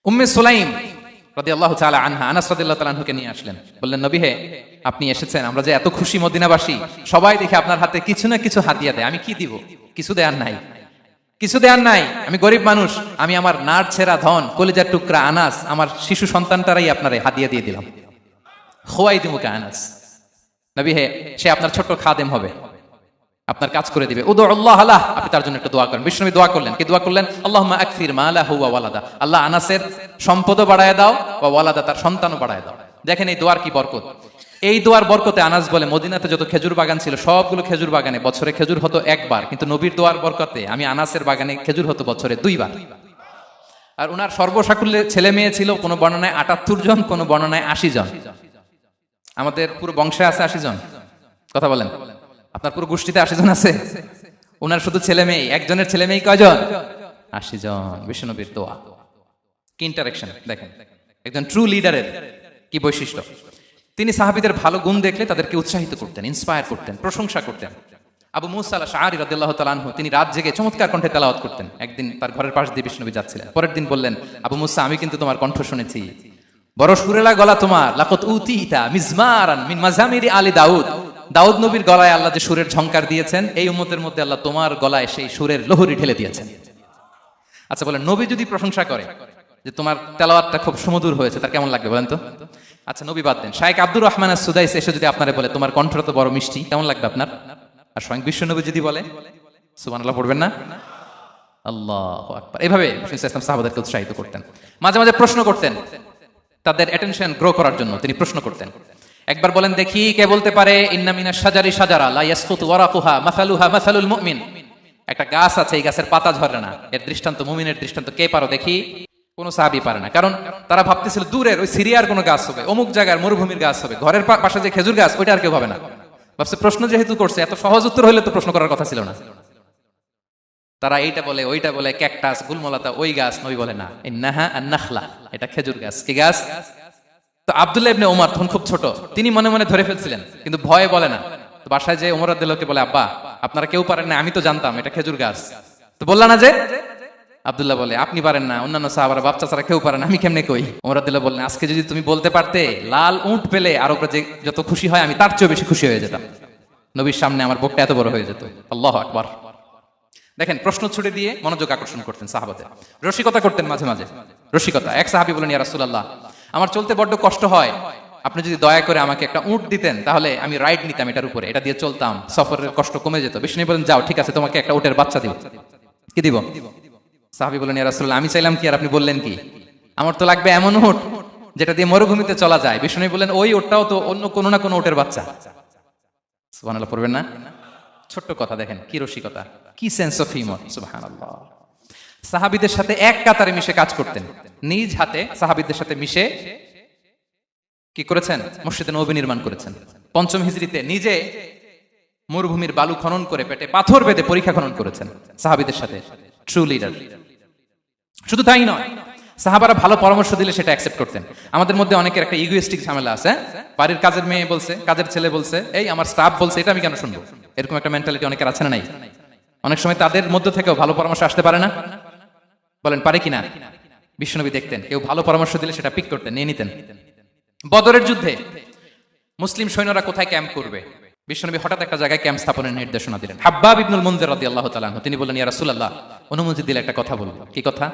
উম্মে সুলাইম রাদিয়াল্লাহু তাআলা আনহা, আনাস রাদিয়াল্লাহু তাআলা আনহুকে নিয়ে আসলেন। বললেন নবী হে, আপনি এসেছেন, আমরা যে এত খুশি মদিনাবাসী, সবাই দেখে আপনার হাতে কিছু না কিছু হাদিয়া দেয়। আমি কি দিব? কিছু দেয়ার নাই, কিছু দেয়ার নাই। আমি গরিব মানুষ, আমি আমার নাড় ছেঁড়া ধন, কলিজার টুকরা আনাস, আমার শিশু সন্তানটারাই আপনারে হাদিয়া দিয়ে দিলাম। খোয়াই দিমুকা আনাস, নবী হে, সে আপনার ছোট্ট খাদেম হবে, আপনার কাজ করে দিবে। উদু আল্লাহ আলাহ, আপনি তার জন্য একটু দোয়া করেন। বিষ্ণু নবী দোয়া করলেন, কি দোয়া করলেন? আল্লাহুম্মা আকসির মালাহু ওয়া ওয়ালাদা, আল্লাহ আনাসের সম্পদও বাড়ায় দাও, ওয়া ওয়ালাদা, তার সন্তানও বাড়ায় দাও। দেখেন এই দোয়ার কি বরকত। এই দোয়ার বরকতে আনাস বলে, মদিনাতে যত খেজুর বাগান ছিল সবগুলো খেজুর বাগানে বছরে খেজুর হতো একবার, কিন্তু নবীর দোয়ার বরকতে আমি আনাসের বাগানে খেজুর হতো বছরে 2 বার। আর উনার সর্বসাকুল্যে ছেলে মেয়ে ছিল, কোনো বর্ণনায় 78 জন, কোনো বর্ণনায় 80 জন। আমাদের পুরো বংশে আছে 80 জন, কথা বলেন। আপনার পুরো গোষ্ঠীতে 80 জন আছে? ওনার শুধু ছেলে মেয়ে, একজনের ছেলে মেয়ে কয়জন? 80 জন। বিশ্বনবীর দোয়া কি ইন্টারেকশন দেখেন, একজন ট্রু লিডারের কি বৈশিষ্ট্য। তিনি সাহাবীদের ভালো গুণ দেখলে তাদেরকে উৎসাহিত করতেন, ইন্সপায়ার করতেন, প্রশংসা করতেন। আবু মুসা আল-আশআরী রাদিয়াল্লাহু তাআলা আনহু, তিনি রাত জেগে চমৎকার কণ্ঠে তেলাওয়াত করতেন। একদিন তার ঘরের পাশ দিয়ে বিশ্বনবী যাচ্ছিলেন, পরের দিন বললেন, আবু মুসা, আমি কিন্তু তোমার কণ্ঠ শুনেছি, বড় সুরেলা গলা তোমার। লাকাত উতিতা মিজমারান মিন মাজামিরি আলি দাউদ, দাউদ নবীর গলায় আল্লাহ যে সুরের ঝংকার দিয়েছেন, এই উম্মতের মধ্যে আল্লাহ তোমার গলায় সেই সুরের লহরী ঢেলে দিয়েছেন। আচ্ছা বলেন, নবী যদি প্রশংসা করে যে তোমার তেলাওয়াতটা খুব সুমধুর হয়েছে, তার কেমন লাগবে বলেন তো? আচ্ছা নবী বাদ দেন, শাইখ আব্দুর রহমান আস-সুদাইস এসে যদি আপনারে বলে তোমার কণ্ঠটা তো বড় মিষ্টি, কেমন লাগবে আপনার? আর স্বয়ং বিশ্বনবী যদি বলে, সুবহানাল্লাহ পড়বেন না? আল্লাহু আকবার। এভাবে রাসূল সাল্লাল্লাহু সাহাবাদেরকে উৎসাহিত করতেন। মাঝে মাঝে প্রশ্ন করতেন, তাদের অ্যাটেনশন গ্রো করার জন্য তিনি প্রশ্ন করতেন। একবার বলেন দেখি, কে বলতে পারে ইন্না মিনাশ শাজারি শাজারা লা ইয়াসকুতু ওয়ারাকুহা মাসালুহা মাসালুল মুমিন, একটা গাছ আছে, এই গাছের পাতা ঝরে না, এর দৃষ্টান্ত মুমিনের দৃষ্টান্ত। কে পারো দেখি? কোন সাহাবী পারে না, কারণ তারা ভাবতেছিল দূরের ওই সিরিয়ার কোনো গাছ হবে, অমুক জায়গার মরুভূমির গাছ হবে, ঘরের পাশে যে খেজুর গাছ ওইটা আর কেউ হবে না। ভাবছে প্রশ্ন যেহেতু করছে, এত সহজ উত্তর হইলে তো প্রশ্ন করার কথা ছিল না। তারা এইটা বলে ওইটা বলে, ক্যাকটাস, গুলমলতা, ওই গাছ। নবী বলে না, ইন্নাহা আন-নাখলা, এটা খেজুর গাছ। কি গাছ? তো আব্দুল্লাহ ইবনে ওমর তখন খুব ছোট, তিনি মনে মনে ধরে ফেলছিলেন, কিন্তু ভয়ে বলে না। তো বাসায় যে ওমর রাদিয়াল্লাহুকে বলে, আব্বা আপনারা কেউ পারেন না, আমি তো জানতাম এটা খেজুর গাছ, তো বললা না যে? আব্দুল্লাহ বলে, আপনি পারেন না, অন্যান্য সাহাবারা বাচ্চা ছাড়া কেউ পারে না, আমি কেমনে কই? ওমর রাদিয়াল্লাহু বললেন, আজকে যদি তুমি বলতে পারতে, লাল উট পেলে আরবরা যে যত খুশি হয়, আমি তার চেয়ে বেশি খুশি হয়ে যেতাম। নবীর সামনে আমার বুকটা এত বড় হয়ে যেত। আল্লাহু আকবার। দেখেন, প্রশ্ন ছুড়ে দিয়ে মনোযোগ আকর্ষণ করতেন সাহাবাদের, রসিকতা করতেন মাঝে মাঝে। রসিকতা, এক সাহাবী বলেন, ইয়া রাসূলুল্লাহ, আমার চলতে বড্ড কষ্ট হয়, আপনি যদি দয়া করে আমাকে একটা উট দিতেন, তাহলে আমি রাইড নিতাম এটার উপরে, এটা দিয়ে চলতাম, সফরের কষ্ট কমে যেত। বিষ্ণু বলেন, যাও ঠিক আছে, তোমাকে একটা উটের বাচ্চা দিব। কি দিব? সাহাবী বলেন, ইয়া রাসূলুল্লাহ, আমি চাইলাম কি আর আপনি বললেন কি? আমার তো লাগবে এমন উট যেটা দিয়ে মরুভূমিতে চলা যায়। বিষ্ণু বলেন, ওই উটটাও তো অন্য কোনো না কোনো উটের বাচ্চা। সুবহানাল্লাহ পড়বেন না? ছোট্ট কথা, দেখেন কি রসিকতা, কি সেন্স অফ হিউমার। সুবহানাল্লাহ। সাহাবীদের সাথে এক কাতারে মিশে কাজ করতেন, নিজ হাতে সাহাবীদের সাথে মিশে কি করেছেন? মসজিদে নববী নির্মাণ করেছেন। 5ম হিজরিতে নিজে মরুভূমির বালু খনন করে পেটে পাথর বেঁধে পরীক্ষা খনন করেছেন সাহাবীদের সাথে। True leader. শুধু তাই নয়, সাহাবারা ভালো পরামর্শ দিলে সেটা অ্যাকসেপ্ট করতেন। আমাদের মধ্যে অনেকের একটা ইগোইস্টিক ঝামেলা আছে, বাড়ির কাজের মেয়ে বলছে, কাজের ছেলে বলছে, এই আমার স্টাফ বলছে, এটা আমি কেন শুনবো? এরকম একটা মেন্টালিটি অনেকের আছে না নাই? অনেক সময় তাদের মধ্য থেকেও ভালো পরামর্শ আসতে পারে না? বলেন পারে কিনা? বিশ্বনবী দেখতেন, কেউ ভালো পরামর্শ দিলে সেটা পিক করতেন, নিয়ে নিতেন। বদরের যুদ্ধে মুসলিম সৈন্যরা কোথায় ক্যাম্প করবে, বিশ্বনবী হঠাৎ একটা জায়গায় ক্যাম্প স্থাপনের নির্দেশনা দিলেন। হাব্বাব ইবনুল মুনজির রাদিয়াল্লাহু তাআলা আনহু, তিনি বললেন, ইয়া রাসূলুল্লাহ, অনুমতি দিলে একটা কথা বলবো। কি কথা?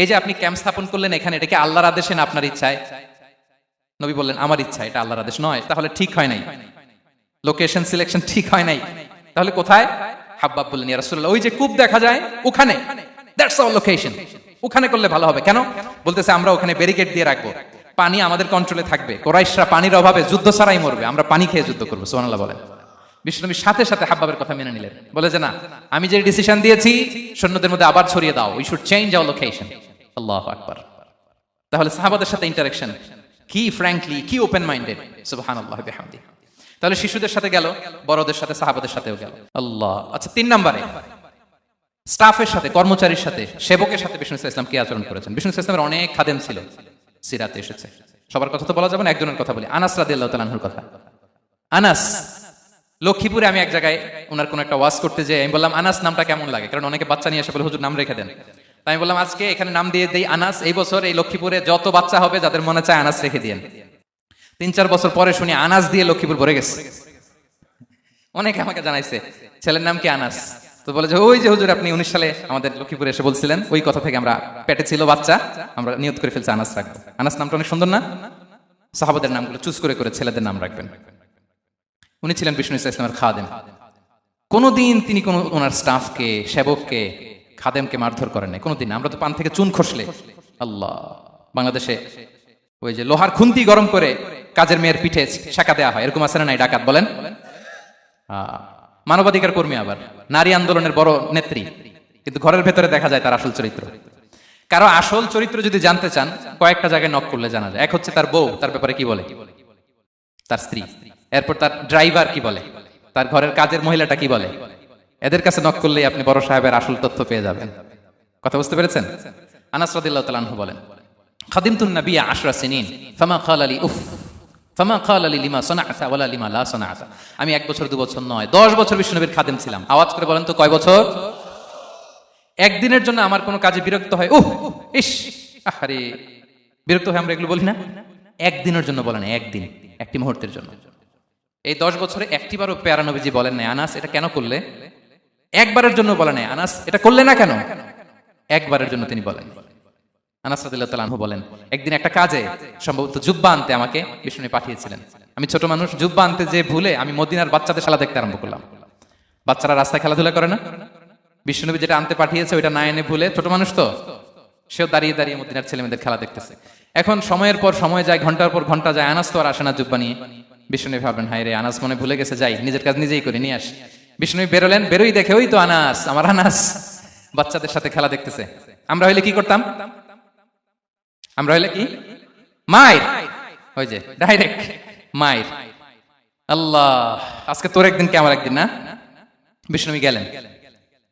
এই যে আপনি ক্যাম্প স্থাপন করলেন এখানে, এটা কি আল্লাহর আদেশে না আপনার ইচ্ছায়? নবী বললেন, আমার ইচ্ছা, এটা আল্লাহর আদেশ নয়। তাহলে ঠিক হয় নাই, লোকেশন সিলেকশন ঠিক হয় নাই। তাহলে কোথায়? হাব্বাব বললেন, ইয়া রাসূলুল্লাহ, ওই যে কূপ দেখা যায় ওখানে, দ্যাটস আওয়ার লোকেশন, ওখানে করলে ভালো হবে। কেন? বলতেছে, আমরা ওখানে ব্যারিকেড দিয়ে রাখবো, পানি আমাদের কন্ট্রোলে থাকবে, কুরাইশরা পানির অভাবে যুদ্ধ ছাড়াই মরবে, আমরা পানি খেয়ে যুদ্ধ করবো। সুবহানাল্লাহ বলেন। বিশ্বনবী সাথে সাথে হাব্বাবের কথা মেনে নিলেন, বলে যে না, আমি যে ডিসিশন দিয়েছি সৈন্যদের মধ্যে আবার ছড়িয়ে দাও, we should change our location. আল্লাহু আকবার। তাহলে সাহাবাদের সাথে ইন্টারেকশন কি ফ্র্যাঙ্কলি, কি ওপেন মাইন্ডেড। সুবহানাল্লাহ বিহামদি। তাহলে শিশুদের সাথে গেল, বড়দের সাথে, সাহাবাদের সাথেও গেল। আল্লাহ। আচ্ছা, 3 নম্বরে স্টাফের সাথে, কর্মচারীর সাথে, সেবকের সাথে বিষ্ণু ইসলাম কি আচরণ করেছেন? বিষ্ণু ইসলামের অনেক খাদেম ছিল, সিরাতে এসেছে। সবার কথা তো বলা যাবে না, একজনের কথা বলি, আনাস রাদিয়াল্লাহু তাআলা আনহুর কথা। আনাস, লক্ষ্মীপুরে আমি এক জায়গায় ওনার কোন একটা ওয়াজ করতে যাই, আমি বললাম, আনাস নামটা কেমন লাগে? কারণ অনেকে বাচ্চা নিয়ে এসে বলে, হুজুর নাম রেখে দেন। তাই আমি বললাম, আজকে এখানে নাম দিয়ে দেই আনাস। এই বছর এই লক্ষ্মীপুরে যত বাচ্চা হবে, যাদের মনে চায় আনাস রেখে দিয়েন। 3-4 বছর পরে শুনি আনাস দিয়ে লক্ষ্মীপুর ভরে গেছে। অনেকে আমাকে জানাইছে, ছেলের নাম কি আনাস? তো বলে যে, ওই যে হুজুর আপনি 19 সালে আমাদের লক্ষ্মীপুরে এসে বলছিলেন, ওই কথা থেকে আমরা, পেটে ছিল বাচ্চা, আমরা নিয়ত করে ফেলছি আনাস রাখবো। আনাস নামটা অনেক সুন্দর না? সাহাবাদের নামগুলো চুজ করে করে ছেলেদের নাম রাখবেন। উনি ছিলেন বিষ্ণু ইসা ইসলামের খাদেম। কোনোদিন তিনি কোনো ওনার স্টাফকে, সেবককে, খাদেমকে মারধর করেন নাই কোনোদিন। আমরা তো পান থেকে চুন খসলে আল্লাহ, বাংলাদেশে ওই যে লোহার খুন্তি গরম করে কাজের মেয়ের পিঠে শাঁকা দেওয়া হয়, এরকম আছে না নাই? ডাকাত বলেন। মানবাধিকার কর্মী, আবার নারী আন্দোলনের বড় নেত্রী, কিন্তু ঘরের ভেতরে দেখা যায় তার আসল চরিত্র। কারো আসল চরিত্র যদি জানতে চান, কয়েকটা জায়গায় নক করলে জানা যায়। এক হচ্ছে তার বউ, তার ব্যাপারে কি বলে, তার স্ত্রী। এরপর তার ড্রাইভার কি বলে, তার ঘরের কাজের মহিলাটা কি বলে। এদের কাছে নক করলেই আপনি বড় সাহেবের আসল তথ্য পেয়ে যাবেন। কথা বুঝতে পেরেছেন? আনাস রাদিয়াল্লাহু তাআলা আনহু বলেন, খাদিমতুন নাবিয়্যা 10 সিনিন ফামা ক্বালা লি উফ ফামা ক্বালা লি লিমা সানা'তা ওয়ালা লিমা লা সানা'তা। আমি 1 বছর 2 বছর নয়, 10 বছর বিশ্বনবীর খাদেম ছিলাম। আওয়াজ করে বলেন তো কয় বছর? একদিনের জন্য আমার কোনো কাজে বিরক্ত হয়, ইস, আরে বিরক্ত হয়, আমরা এগুলো বলি না? একদিনের জন্য বলেন, একদিন, একটি মুহূর্তের জন্য। এই 10 বছরে একটিবারও পেয়ারা নবীজি বলেন নাই, আনাস এটা কেন করলে? একবারের জন্য বলে নাই, আনাস এটা করলে না কেন? একবারের জন্য তিনি বলেন। আনাস রাদিয়াল্লাহু তাআলা আনহু বলেন, একদিন একটা কাজে সম্ভবত জুব্বা আনতে আমাকে বিষ্ণু পাঠিয়েছিলেন। আমি ছোট মানুষ, জুব্বা আনতে যে ভুলে আমি মদিনার বাচ্চাদের খেলা দেখতে আরম্ভ করলাম। বাচ্চারা রাস্তায় খেলাধুলা করে না? বিষ্ণুনবী যেটা আনতে পাঠিয়েছে ওইটা না এনে ভুলে, ছোট মানুষ তো, সেও দাঁড়িয়ে দাঁড়িয়ে মদিনার ছেলেমেয়েদের খেলা দেখতেছে। এখন সময়ের পর সময় যায়, ঘন্টার পর ঘন্টা যায়, আনাস তো আর আসে না জুব্বা নিয়ে। বিষ্ণুনবী ভাবলেন, হায় রে, আনাস মনে ভুলে গেছে, যাই নিজের কাজ নিজেই করে নিয়ে আসি। বিষ্ণুনবী বেরোলেন, বেরোই দেখে ওই তো আনাস, আমার আনাস বাচ্চাদের সাথে খেলা দেখতেছে। আমরা হইলে কি করতাম? আমরা হইলে কি? মাইর, ওই যে ডাইরেক্ট মাইর। আল্লাহ, আজকে তোর একদিন কে আমার একদিন না। বিষ্ণুনবী গেলেন,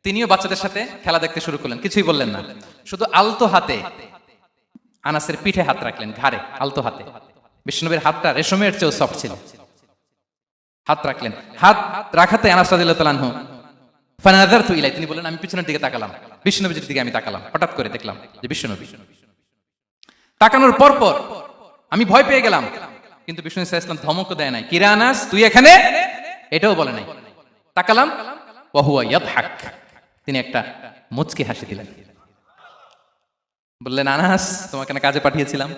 তিনিও বাচ্চাদের সাথে খেলা দেখতে শুরু করলেন, কিছুই বললেন না, শুধু আলতো হাতে আনাসের পিঠে হাত রাখলেন, ঘাড়ে আলতো হাতে। বিষ্ণুনবীর হাতটা রেশমের চেয়েও সফট ছিল। হাত রাখলেন, হাত রাখাতে আনাস রাদিয়াল্লাহু তাআলা আনহু ফানাযারতু ইলাই, তিনি বলেন আমি পিছনের দিকে তাকালাম, বিষ্ণুনবীর দিকে আমি তাকালাম। হঠাৎ করে দেখলাম যে বিষ্ণুনবী। তাকানোর পর পর আমি ভয় পেয়ে গেলাম, কিন্তু বিষ্ণু সাল্লাল্লাহু আলাইহি ওয়াসাল্লাম ধমকও দেয় নাই, কিরা আনাস তুই এখানে, এটাও বলে নাই। তাকালাম, ওয়া হুয়া ইয়াদহাক, তিনি একটা মুচকি হাসি দিলেন। বললেন, আনাস তোমাকে না কাজে পাঠিয়েছিলাম,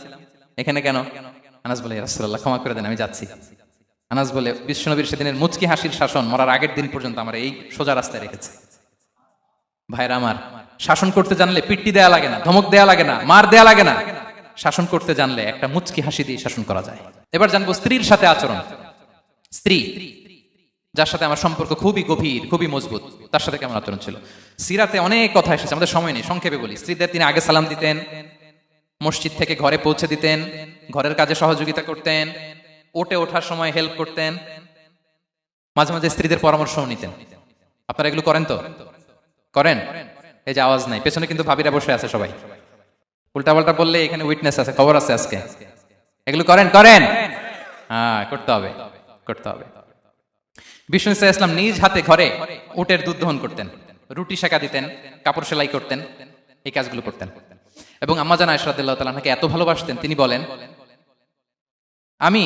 এখানে কেন? আনাস বলে, ইয়া রাসূলুল্লাহ ক্ষমা করে দেন, আমি যাচ্ছি। আনাস বলে, বিশ্বনবীর সেদিনের মুচকি হাসির শাসন মরার আগের দিন পর্যন্ত আমার এই সোজা রাস্তায় রেখেছে। ভাইরা আমার, শাসন করতে জানলে পিট্টি দেয়া লাগে না, ধমক দেয়া লাগে না, মার দেয়া লাগে না। শাসন করতে জানলে একটা মুচকি হাসি দিয়ে শাসন করা যায়। এবার জানবো স্ত্রীর সাথে আচরণ। স্ত্রী যার সাথে আমার সম্পর্ক খুবই গভীর, খুবই মজবুত, তার সাথে কেমন আচরণ ছিল? সিরাতে অনেক কথা এসেছে, আমাদের সময় নেই, সংক্ষেপে বলি। স্ত্রীদের তিনি আগে সালাম দিতেন, মসজিদ থেকে ঘরে পৌঁছে দিতেন, ঘরের কাজে সহযোগিতা করতেন, ওঠে ওঠার সময় হেল্প করতেন, মাঝে মাঝে স্ত্রীদের পরামর্শও নিতেন। আপনারা এগুলো করেন তো? করেন? এই যে আওয়াজ নাই, পেছনে কিন্তু ভাবিরা বসে আছে সবাই। উল্টাপাল্টা বললে এখানে উইটনেস আছে, খবর আছে আজকে। এগুলো করেন? করেন? হ্যাঁ, করতে হবে, করতে হবে। বিষ্ণু সাল্লাল্লাহু আলাইহি ওয়াসাল্লাম নিজ হাতে ঘরে উটের দুধ দহন করতেন, রুটি সেকা দিতেন, কাপড় সেলাই করতেন, এই কাজগুলো করতেন। এবং আম্মা জান আয়েশা রাদিয়াল্লাহু তাআলা আনহাকে এত ভালোবাসতেন, তিনি বলেন, আমি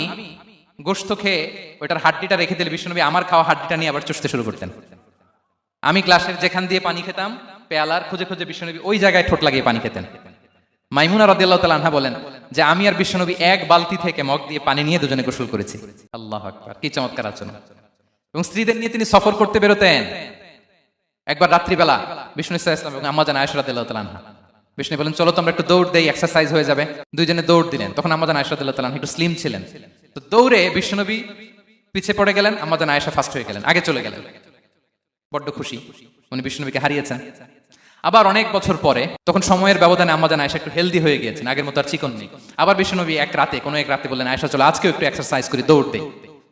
গোশত খেয়ে ওইটার হাড্ডিটা রেখে দিলে বিষ্ণুনবী আমার খাওয়া হাড্ডিটা নিয়ে আবার চুষতে শুরু করতেন। আমি গ্লাসের যেখান দিয়ে পানি খেতাম, পেয়ালার খুঁজে খুঁজে বিষ্ণুনবী ওই জায়গায় ঠোঁট লাগিয়ে পানি খেতেন। মাইমুনা রাদিয়াল্লাহু তাআলা আনহা বলেন যে আমি আর বিষ্ণুনবী এক বালতি থেকে মগ দিয়ে পানি নিয়ে দুজনে গোসল করেছি। আল্লাহু আকবার, কি চমৎকার আচরণ। এবং স্ত্রীদের নিয়ে তিনি সফর করতে বেরোতেন। একবার রাত্রিবেলা বিষ্ণু সাল্লাল্লাহু আলাইহি ওয়াসাল্লাম এবং আম্মা জান আয়েশা রাদিয়াল্লাহু তাআলা আনহা, বিষ্ণু বলেন চলো তো আমরা একটু দৌড় দেই, এক্সারসাইজ হয়ে যাবে। দুইজনে দৌড় দিলেন। তখন আম্মা জান আয়েশা রাদিয়াল্লাহু তাআলা আনহা একটু স্লিম ছিলেন, তো দৌড়ে বিষ্ণুনবী পিছে পড়ে গেলেন, আম্মা জান আয়েশা ফার্স্ট হয়ে গেলেন, আগে চলে গেলেন। বড্ড খুশি, উনি বিষ্ণুনবীকে হারিয়েছেন। আবার অনেক বছর পরে, তখন সময়ের ব্যবধানে আম্মা জান আয়েশা একটু হেলদি হয়ে গিয়েছেন, আগের মতো আর চিকন নেই। আবার বিষ্ণুনবী এক রাতে বললেন, আয়েশা চলো আজকেও একটু এক্সারসাইজ করি, দৌড় দেই।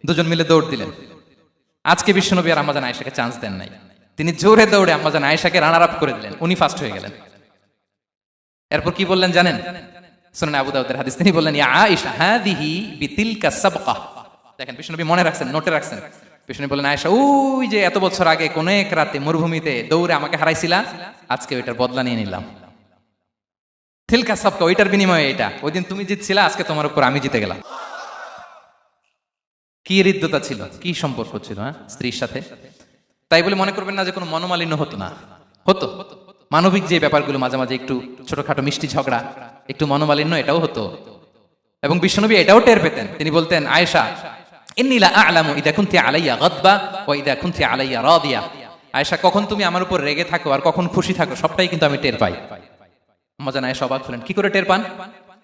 দুজন মিলে দৌড় দিলেন। আজকে বিষ্ণুনবী আর আম্মা জান আয়েশাকে চান্স দেন নাই, তিনি জোরে দৌড়ে আম্মা জান আয়েশাকে রানার আপ করে দিলেন, উনি ফার্স্ট হয়ে গেলেন। এরপর কি বললেন জানেন? সুনান আবু দাউদের হাদিস, তিনি বললেন, ইয়া আয়েশা হাদিহি বিতিলকা সাবকা। দেখেন বিষ্ণুনবী মনে রাখছেন, নোটে রাখছেন। বিষ্ণুনবী বললেন, আয়েশা ওই যে এত বছর আগে কোন এক রাতে মরুভূমিতে দৌড়ে আমাকে হারাইছিলা, আজকে ওইটার বদলা নিয়ে নিলাম। তিলকা সাবকা, ওইটার বিনিময়ে এটা, ওই দিন তুমি জিতছিলা, আজকে তোমার উপর আমি জিতে গেলাম। কি হৃদ্যতা ছিল, কি সম্পর্ক ছিল স্ত্রীর সাথে। তাই বলে মনে করবেন না যে কোনো মনোমালিন্য হতো না, হতো। মানবিক যে ব্যাপারগুলো, মাঝে মাঝে একটু ছোটখাটো মিষ্টি ঝগড়া, একটু মনোমালিন্য, এটাও হতো। এবং বিশ্বনবী এটাও টের পেতেন। তিনি বলতেন, আয়েশা ইন্নী লা আ'লামু ইযা কুনতি আলাইয়া গাদবা ওয়া ইযা কুনতি আলাইয়া রাদিয়া। আয়েশা, কখন তুমি আমার উপর রেগে থাকো আর কখন খুশি থাকো সবটাই কিন্তু আমি টের পাই। মজা আয়েশা অবাক হলেন, কি করে টের পান?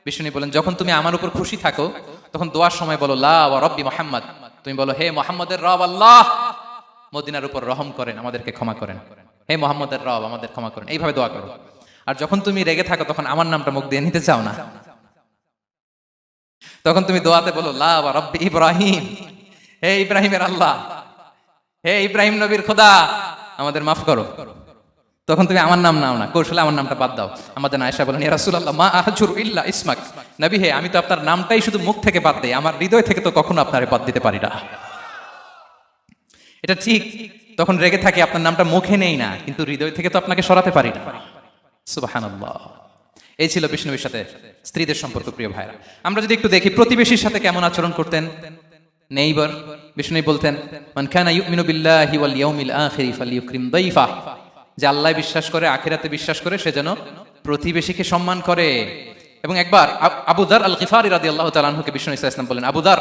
বিষ্ণু বলেন, যখন তুমি আমার উপর খুশি থাকো তখন দোয়ার সময় বলো লা ওয়া রাব্বি মুহাম্মদ, তুমি বলো হে মুহাম্মদের রব আল্লাহ মদিনার উপর রহম করেন, আমাদেরকে ক্ষমা করেন, হে মুহাম্মদের রব আমাদের ক্ষমা করেন, এইভাবে দোয়া করো। আর যখন তুমি রেগে থাকো তখন আমার নামটা মুখ দিয়ে নিতে চাও না, তখন তুমি দোয়াতে বলো লা ওয়া রাব্বি ইব্রাহিম, হে ইব্রাহিমের আল্লাহ, হে ইব্রাহিম নবীর খোদা আমাদের মাফ করো। তখন তুমি আমার নাম নাও না, কৌশলে আমার নামটা বাদ দাও। আমাদের আয়েশা বলেন, ইয়া রাসূলুল্লাহ মা আহজুর ইল্লা ইসমাক, নবী হে আমি তো আপনার নামটাই শুধু মুখ থেকে বাদ দেই, আমার হৃদয় থেকে তো কখনো আপনারে বাদ দিতে পারি না। এটা ঠিক, তখন রেগে থাকি আপনার নামটা মুখে নেই না, কিন্তু হৃদয় থেকে তো আপনাকে সরাতে পারি না। সুবহানাল্লাহ। এই ছিল বিষ্ণুর সাথে স্ত্রীদের সম্পর্ক। প্রিয় ভাইরা, আমরা যদি একটু দেখি প্রতিবেশীর সাথে কেমন আচরণ করতেন নেইবার। বিষ্ণু বলতেন, মান কানা ইউমিনু বিল্লাহি ওয়াল ইয়াউমিল আখির ফালইউকরিম দাইফা, যে আল্লাহ বিশ্বাস করে আখিরাতে বিশ্বাস করে সে যেন প্রতিবেশীকে সম্মান করে। এবং একবার আবু যার আল গিফারি রাদিয়াল্লাহু তাআলা আনহুকে বিষ্ণু ইসলাম বললেন, আবু যার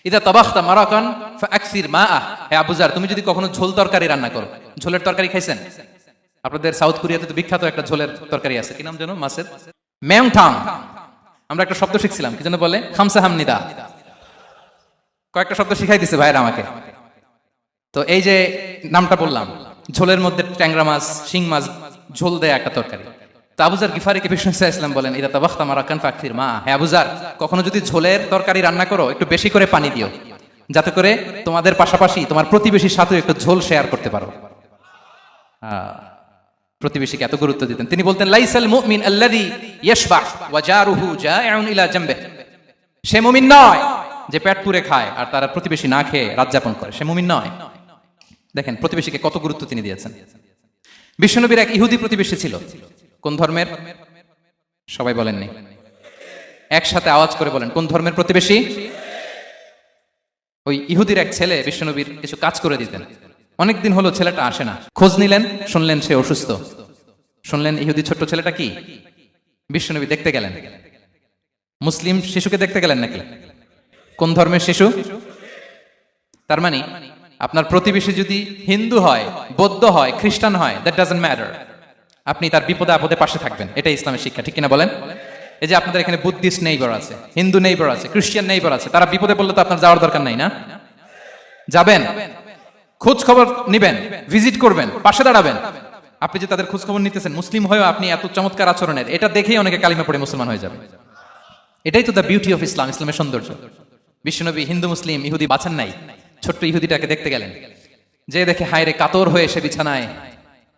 ইদা তাবাখতা মারাকান ফাআকসির মাআ, হে আবু যার তুমি যদি কখনো ঝোল তরকারি রান্না করো, ঝোলের তরকারি খাইছেন? আপনাদের সাউথ কোরিয়াতে তো বিখ্যাত একটা ঝোলের তরকারি আছে, কি নাম যেন, মাছের মেয়ংথাং। আমরা একটা শব্দ শিখছিলাম, কি যেন বলে, খামসা হামনিদা। কয়েকটা শব্দ শিখাই দিছে ভাইরা আমাকে। তো এই যে নামটা বললাম, ঝোলের মধ্যে ট্যাংরা মাছ, শিং মাছ ঝোল দেয়া একটা তরকারি। তো আবু যার গিফারিকে বিষ্ণু ইসলাম বলেন, ইদা তাবাখতা মারাকান ফাআকসির মাআ, হে আবু যার কখনো যদি ঝোলের তরকারি রান্না করো একটু বেশি করে পানি দিও, যাতে করে তোমাদের পাশাপাশি তোমার প্রতিবেশীর সাথে একটু ঝোল শেয়ার করতে পারো। প্রতিবেশীকে এত গুরুত্ব দিতেন। তিনি বলতেন, লাইসাল মুমিন আল্লাযী ইয়াশবা ওয়া জারুহু জাইউন ইলা জামবে, সে মুমিন নয় যে পেট পুরে খায় আর তার প্রতিবেশী না খেয়ে রাত যাপন করে, সে মুমিন নয়। দেখেন প্রতিবেশীকে কত গুরুত্ব তিনি দিয়েছেন। বিশ্বনবীর এক ইহুদি প্রতিবেশী ছিল। কোন ধর্মের? সবাই বলেননি, একসাথে আওয়াজ করে বলেন, কোন ধর্মের প্রতিবেশী? ওই ইহুদির এক ছেলে বিশ্বনবীর কিছু কাজ করে দিতেন। অনেকদিন হলো ছেলেটা আসে না, খোঁজ নিলেন, শুনলেন সে অসুস্থ। শুনলেন ইহুদি ছোট্ট ছেলেটা কি, বিশ্বনবী দেখতে গেলেন। মুসলিম শিশুকে দেখতে গেলেন নাকি? কোন ধর্মের শিশু? তার মানে আপনার প্রতিবেশী যদি হিন্দু হয়, বৌদ্ধ হয়, খ্রিস্টান হয়, দ্যাট ডাজন্ট ম্যাটার, আপনি তার বিপদে আপদে পাশে থাকবেন। এটাই ইসলামের শিক্ষা, ঠিক কিনা বলেন? এই যে আপনাদের এখানে বুদ্ধিস্ট নেইবার আছে, হিন্দু নেইবার আছে, খ্রিস্টান নেইবার আছে, তারা বিপদে পড়লে তো আপনার যাওয়ার দরকার নাই না? যাবেন, খোঁজ খবর নিবেন, ভিজিট করবেন, পাশে দাঁড়াবেন। আপনি যে তাদের খোঁজ খবর নিতেছেন, মুসলিম হয়েও আপনি এত চমৎকার আচরণের, এটা দেখেই অনেকে কালিমা পড়ে মুসলমান হয়ে যাবে। এটাই তো দ্য বিউটি অফ ইসলাম, ইসলামের সৌন্দর্য। বিশ্বনবী হিন্দু মুসলিম ইহুদি বাছান নাই, ছোট্ট ইহুদিটাকে দেখতে গেলেন, যে দেখে হায়রে কাতর হয়ে সে বিছানায়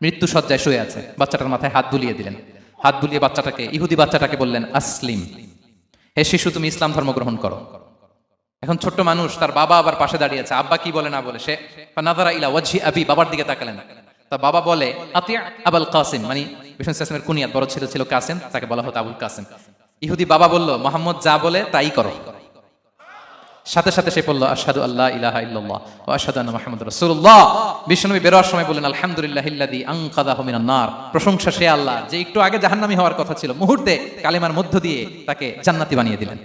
মৃত্যু সজ্জায় শুয়ে আছে। বাচ্চাটার মাথায় হাত বুলিয়ে দিলেন, হাত বুলিয়ে বাচ্চাটাকে, ইহুদি বাচ্চাটাকে বললেন, আসলিম, হে শিশু তুমি ইসলাম ধর্ম গ্রহণ করো। এখন ছোট্ট মানুষ, তার বাবা আবার পাশে দাঁড়িয়ে আছে, আব্বা কি বলে না বলে, সে নাযারা ইলা ওয়াজহি আবি, বাবার দিকে তাকালেন। তা বাবা বলে, আতিয়া আবুল কাসিম, মানে বিষ্ণু ইসলামের কুনিয়াত, বড় ছেলে ছিল কাসিম, তাকে বলা হতো আবুল কাসিম। ইহুদি বাবা বলল, মুহাম্মদ যা বলে তাই করো। সাথে সাথে সে বলল, আশহাদু আল্লা ইলাহা ইল্লাল্লাহ ওয়া আশহাদু আন্না মুহাম্মাদুর রাসূলুল্লাহ। বিশ্বনবী বেরোয়ার সময় বললেন, আলহামদুলিল্লাহিল্লাযী আনকাযাহু মিনান নার, প্রশংসা সে আল্লাহ যে একটু আগে জাহান্নামী হওয়ার কথা ছিল, মুহূর্তে কালিমার মধ্য দিয়ে তাকে জান্নাতি বানিয়ে দিলেন।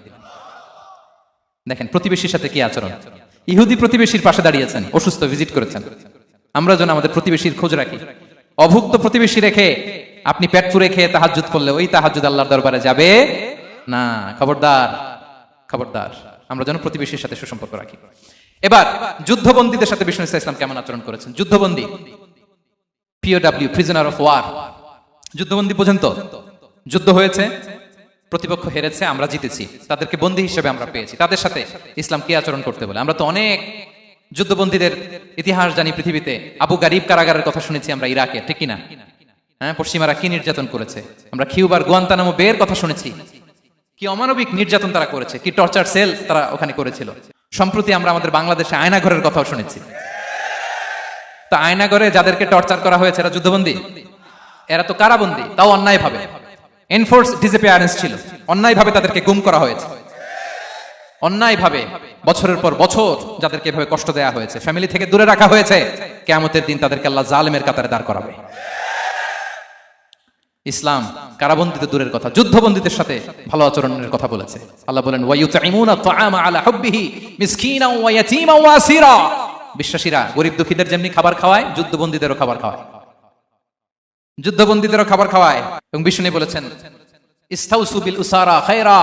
দেখেন প্রতিবেশীর সাথে কি আচরণ। ইহুদি প্রতিবেশীর পাশে দাঁড়িয়েছেন, অসুস্থ, ভিজিট করেছেন। আমরা যেন আমাদের প্রতিবেশীর খোঁজ রাখি। অভুক্ত প্রতিবেশী রেখে আপনি পেট পুরে খেয়ে তাহাজ্জুদ করলে ওই তাহাজ্জুদ আল্লাহর দরবারে যাবে না। খবরদার, খবরদার, আমরা যেন প্রতিবেশীর সাথে সুসম্পর্ক রাখি। এবার যুদ্ধবন্দীদের সাথে বিষ্ণু ইসলাম কেমন আচরণ করেছেন। যুদ্ধবন্দী, পিওডব্লিউ, প্রিজনার অফ ওয়ার, যুদ্ধবন্দী পর্যন্ত যুদ্ধ হয়েছে, প্রতিপক্ষ হেরেছে, আমরা জিতেছি, তাদেরকে বন্দী হিসেবে আমরা পেয়েছি, তাদের সাথে ইসলাম কি আচরণ করতে বলে। আমরা তো অনেক যুদ্ধবন্দীদের ইতিহাস জানি পৃথিবীতে। আবু গারিব কারাগারের কথা শুনেছি আমরা ইরাকে, ঠিক কিনা? হ্যাঁ, পশ্চিমারা কি নির্যাতন করেছে। আমরা কিউবার গুয়ান্তানামো বের কথা শুনেছি, কি অমানবিক নির্যাতন তারা করেছে, কি টর্চার সেল তারা ওখানে করেছিল। সম্প্রতি আমরা আমাদের বাংলাদেশে আয়নাঘরের কথাও শুনেছি। তো আয়নাঘরে যাদেরকে টর্চার করা হয়েছে এরা যুদ্ধবন্দী? এরা তো কারাবন্দী, তাও অন্যায় ভাবে। এনফোর্স ডিসঅ্যাপিয়ারেন্স ছিল, অন্যায় ভাবে তাদেরকে গুম করা হয়েছে, অন্যায় ভাবে বছরের পর বছর যাদেরকে এভাবে কষ্ট দেয়া হয়েছে, ফ্যামিলি থেকে দূরে রাখা হয়েছে। কিয়ামতের দিন তাদেরকে আল্লাহ জালেমের কাতারে দাঁড় করাবে। ইসলাম কারাবন্দিত দূরের কথা, যুদ্ধবন্দীদের সাথে ভালো আচরণের কথা বলেছে। আল্লাহ বলেন ওয়ায়ুতঈমুনা আত-তাআমা আলা হুব্বিহি মিসকিনাও ওয়া ইয়াতীমান ওয়া আসীরা। বিশ্বাসীরা গরিব দুঃখীদের যেমনি খাবার খাওয়ায়, যুদ্ধবন্দীদেরও খাবার খাওয়ায়, যুদ্ধবন্দীদেরও খাবার খাওয়ায়। এবং বিষ্ণু বলেছেন ইস্তাউসু বিল উসারা খায়রা,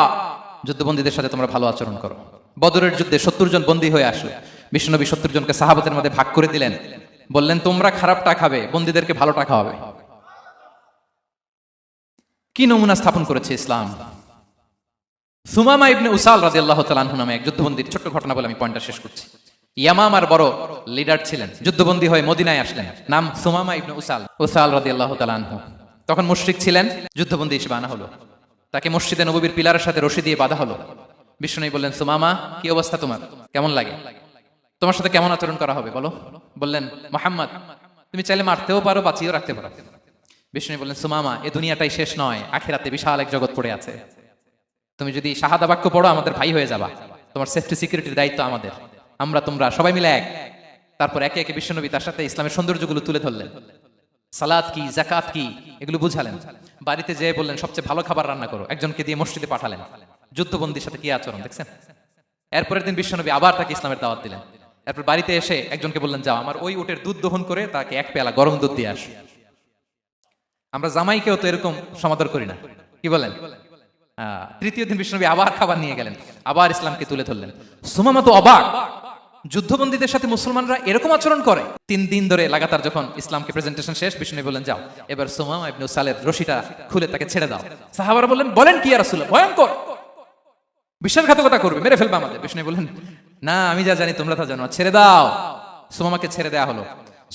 যুদ্ধবন্দীদের সাথে তোমরা ভালো আচরণ করো। বদরের যুদ্ধে 70 জন বন্দী হয়ে আসলো। বিষ্ণুনবী 70 জনকে সাহাবাদের মধ্যে ভাগ করে দিলেন, বললেন তোমরা খারাপটা খাবে, বন্দীদেরকে ভালোটা খাওয়াবে। কি নমুনা স্থাপন করেছে ইসলাম। সুমামা ইবনে উসাল রাদিয়াল্লাহু তাআলা আনহু নামে এক যুদ্ধবন্দীর ছোট্ট ঘটনা বলে আমি পয়েন্টটা শেষ করছি। ইয়ামামার বড় লিডার ছিলেন, যুদ্ধবন্দী হয়ে মদিনায় আসলেন, নাম সুমামা ইবনে উসাল রাদিয়াল্লাহু তাআলা আনহু। তখন মুশরিক ছিলেন, যুদ্ধবন্দী হিসেবে আনা হলো। তাকে মসজিদে নববীর পিলারের সাথে রশি দিয়ে বাঁধা হলো। বিষ্ণু বললেন সুমামা, কি অবস্থা তোমার, কেমন লাগে, তোমার সাথে কেমন আচরণ করা হবে বলো। বললেন মুহাম্মদ, তুমি চাইলে মারতেও পারো, বাঁচিয়েও রাখতে পারো। বিষ্ণু বললেন সুমামা, এ দুনিয়াটাই শেষ নয়, আখিরাতে বিশাল এক জগৎ পড়ে আছে। তুমি যদি শাহাদা বাক্য পড়ো আমাদের ভাই হয়ে যাবা, তোমার সেফটি সিকিউরিটির দায়িত্ব আমাদের, আমরা তোমরা সবাই মিলে এক। তারপর একে একে বিশ্বনবী তার সাথে ইসলামের সৌন্দর্যগুলো তুলে ধরলেন, সালাত কি, যাকাত কি, এগুলো বুঝালেন। বাড়িতে যেয়ে বললেন সবচেয়ে ভালো খাবার রান্না করো, একজনকে দিয়ে মসজিদে পাঠালেন। যুদ্ধবন্দীর সাথে কি আচরণ দেখছেন। এরপরের দিন বিশ্বনবী আবার তাকে ইসলামের দাওয়াত দিলেন। এরপর বাড়িতে এসে একজনকে বললেন যাও আমার ওই উটের দুধ দহন করে তাকে এক পেয়ালা গরম দুধ দিয়ে আস। আমরা জামাইকেও তো এরকম সমাদর করি না, কি বলেন। তৃতীয় দিন বিশ্বনবী আবার খাবার নিয়ে গেলেন, আবার ইসলামকে তুলে ধরলেন। সুমামা তো অবাক, যুদ্ধবন্দীদের সাথে মুসলমানরা এরকম আচরণ করে। 3 দিন ধরে লাগাতার যখন ইসলামকে প্রেজেন্টেশন শেষ, বিষ্ণু বললেন যাও এবার সুমামা ইবনে উসালের রশিটা খুলে তাকে ছেড়ে দাও। সাহাবারা বলেন কি ইয়া রাসূলুল্লাহ, ভয়ঙ্কর, বিশ্বাসঘাতকতা করবে, মেরে ফেলবে আমাদের। বিষ্ণু বললেন না, আমি যা জানি তোমরা তা জানো, ছেড়ে দাও। সুমামাকে ছেড়ে দেয়া হলো।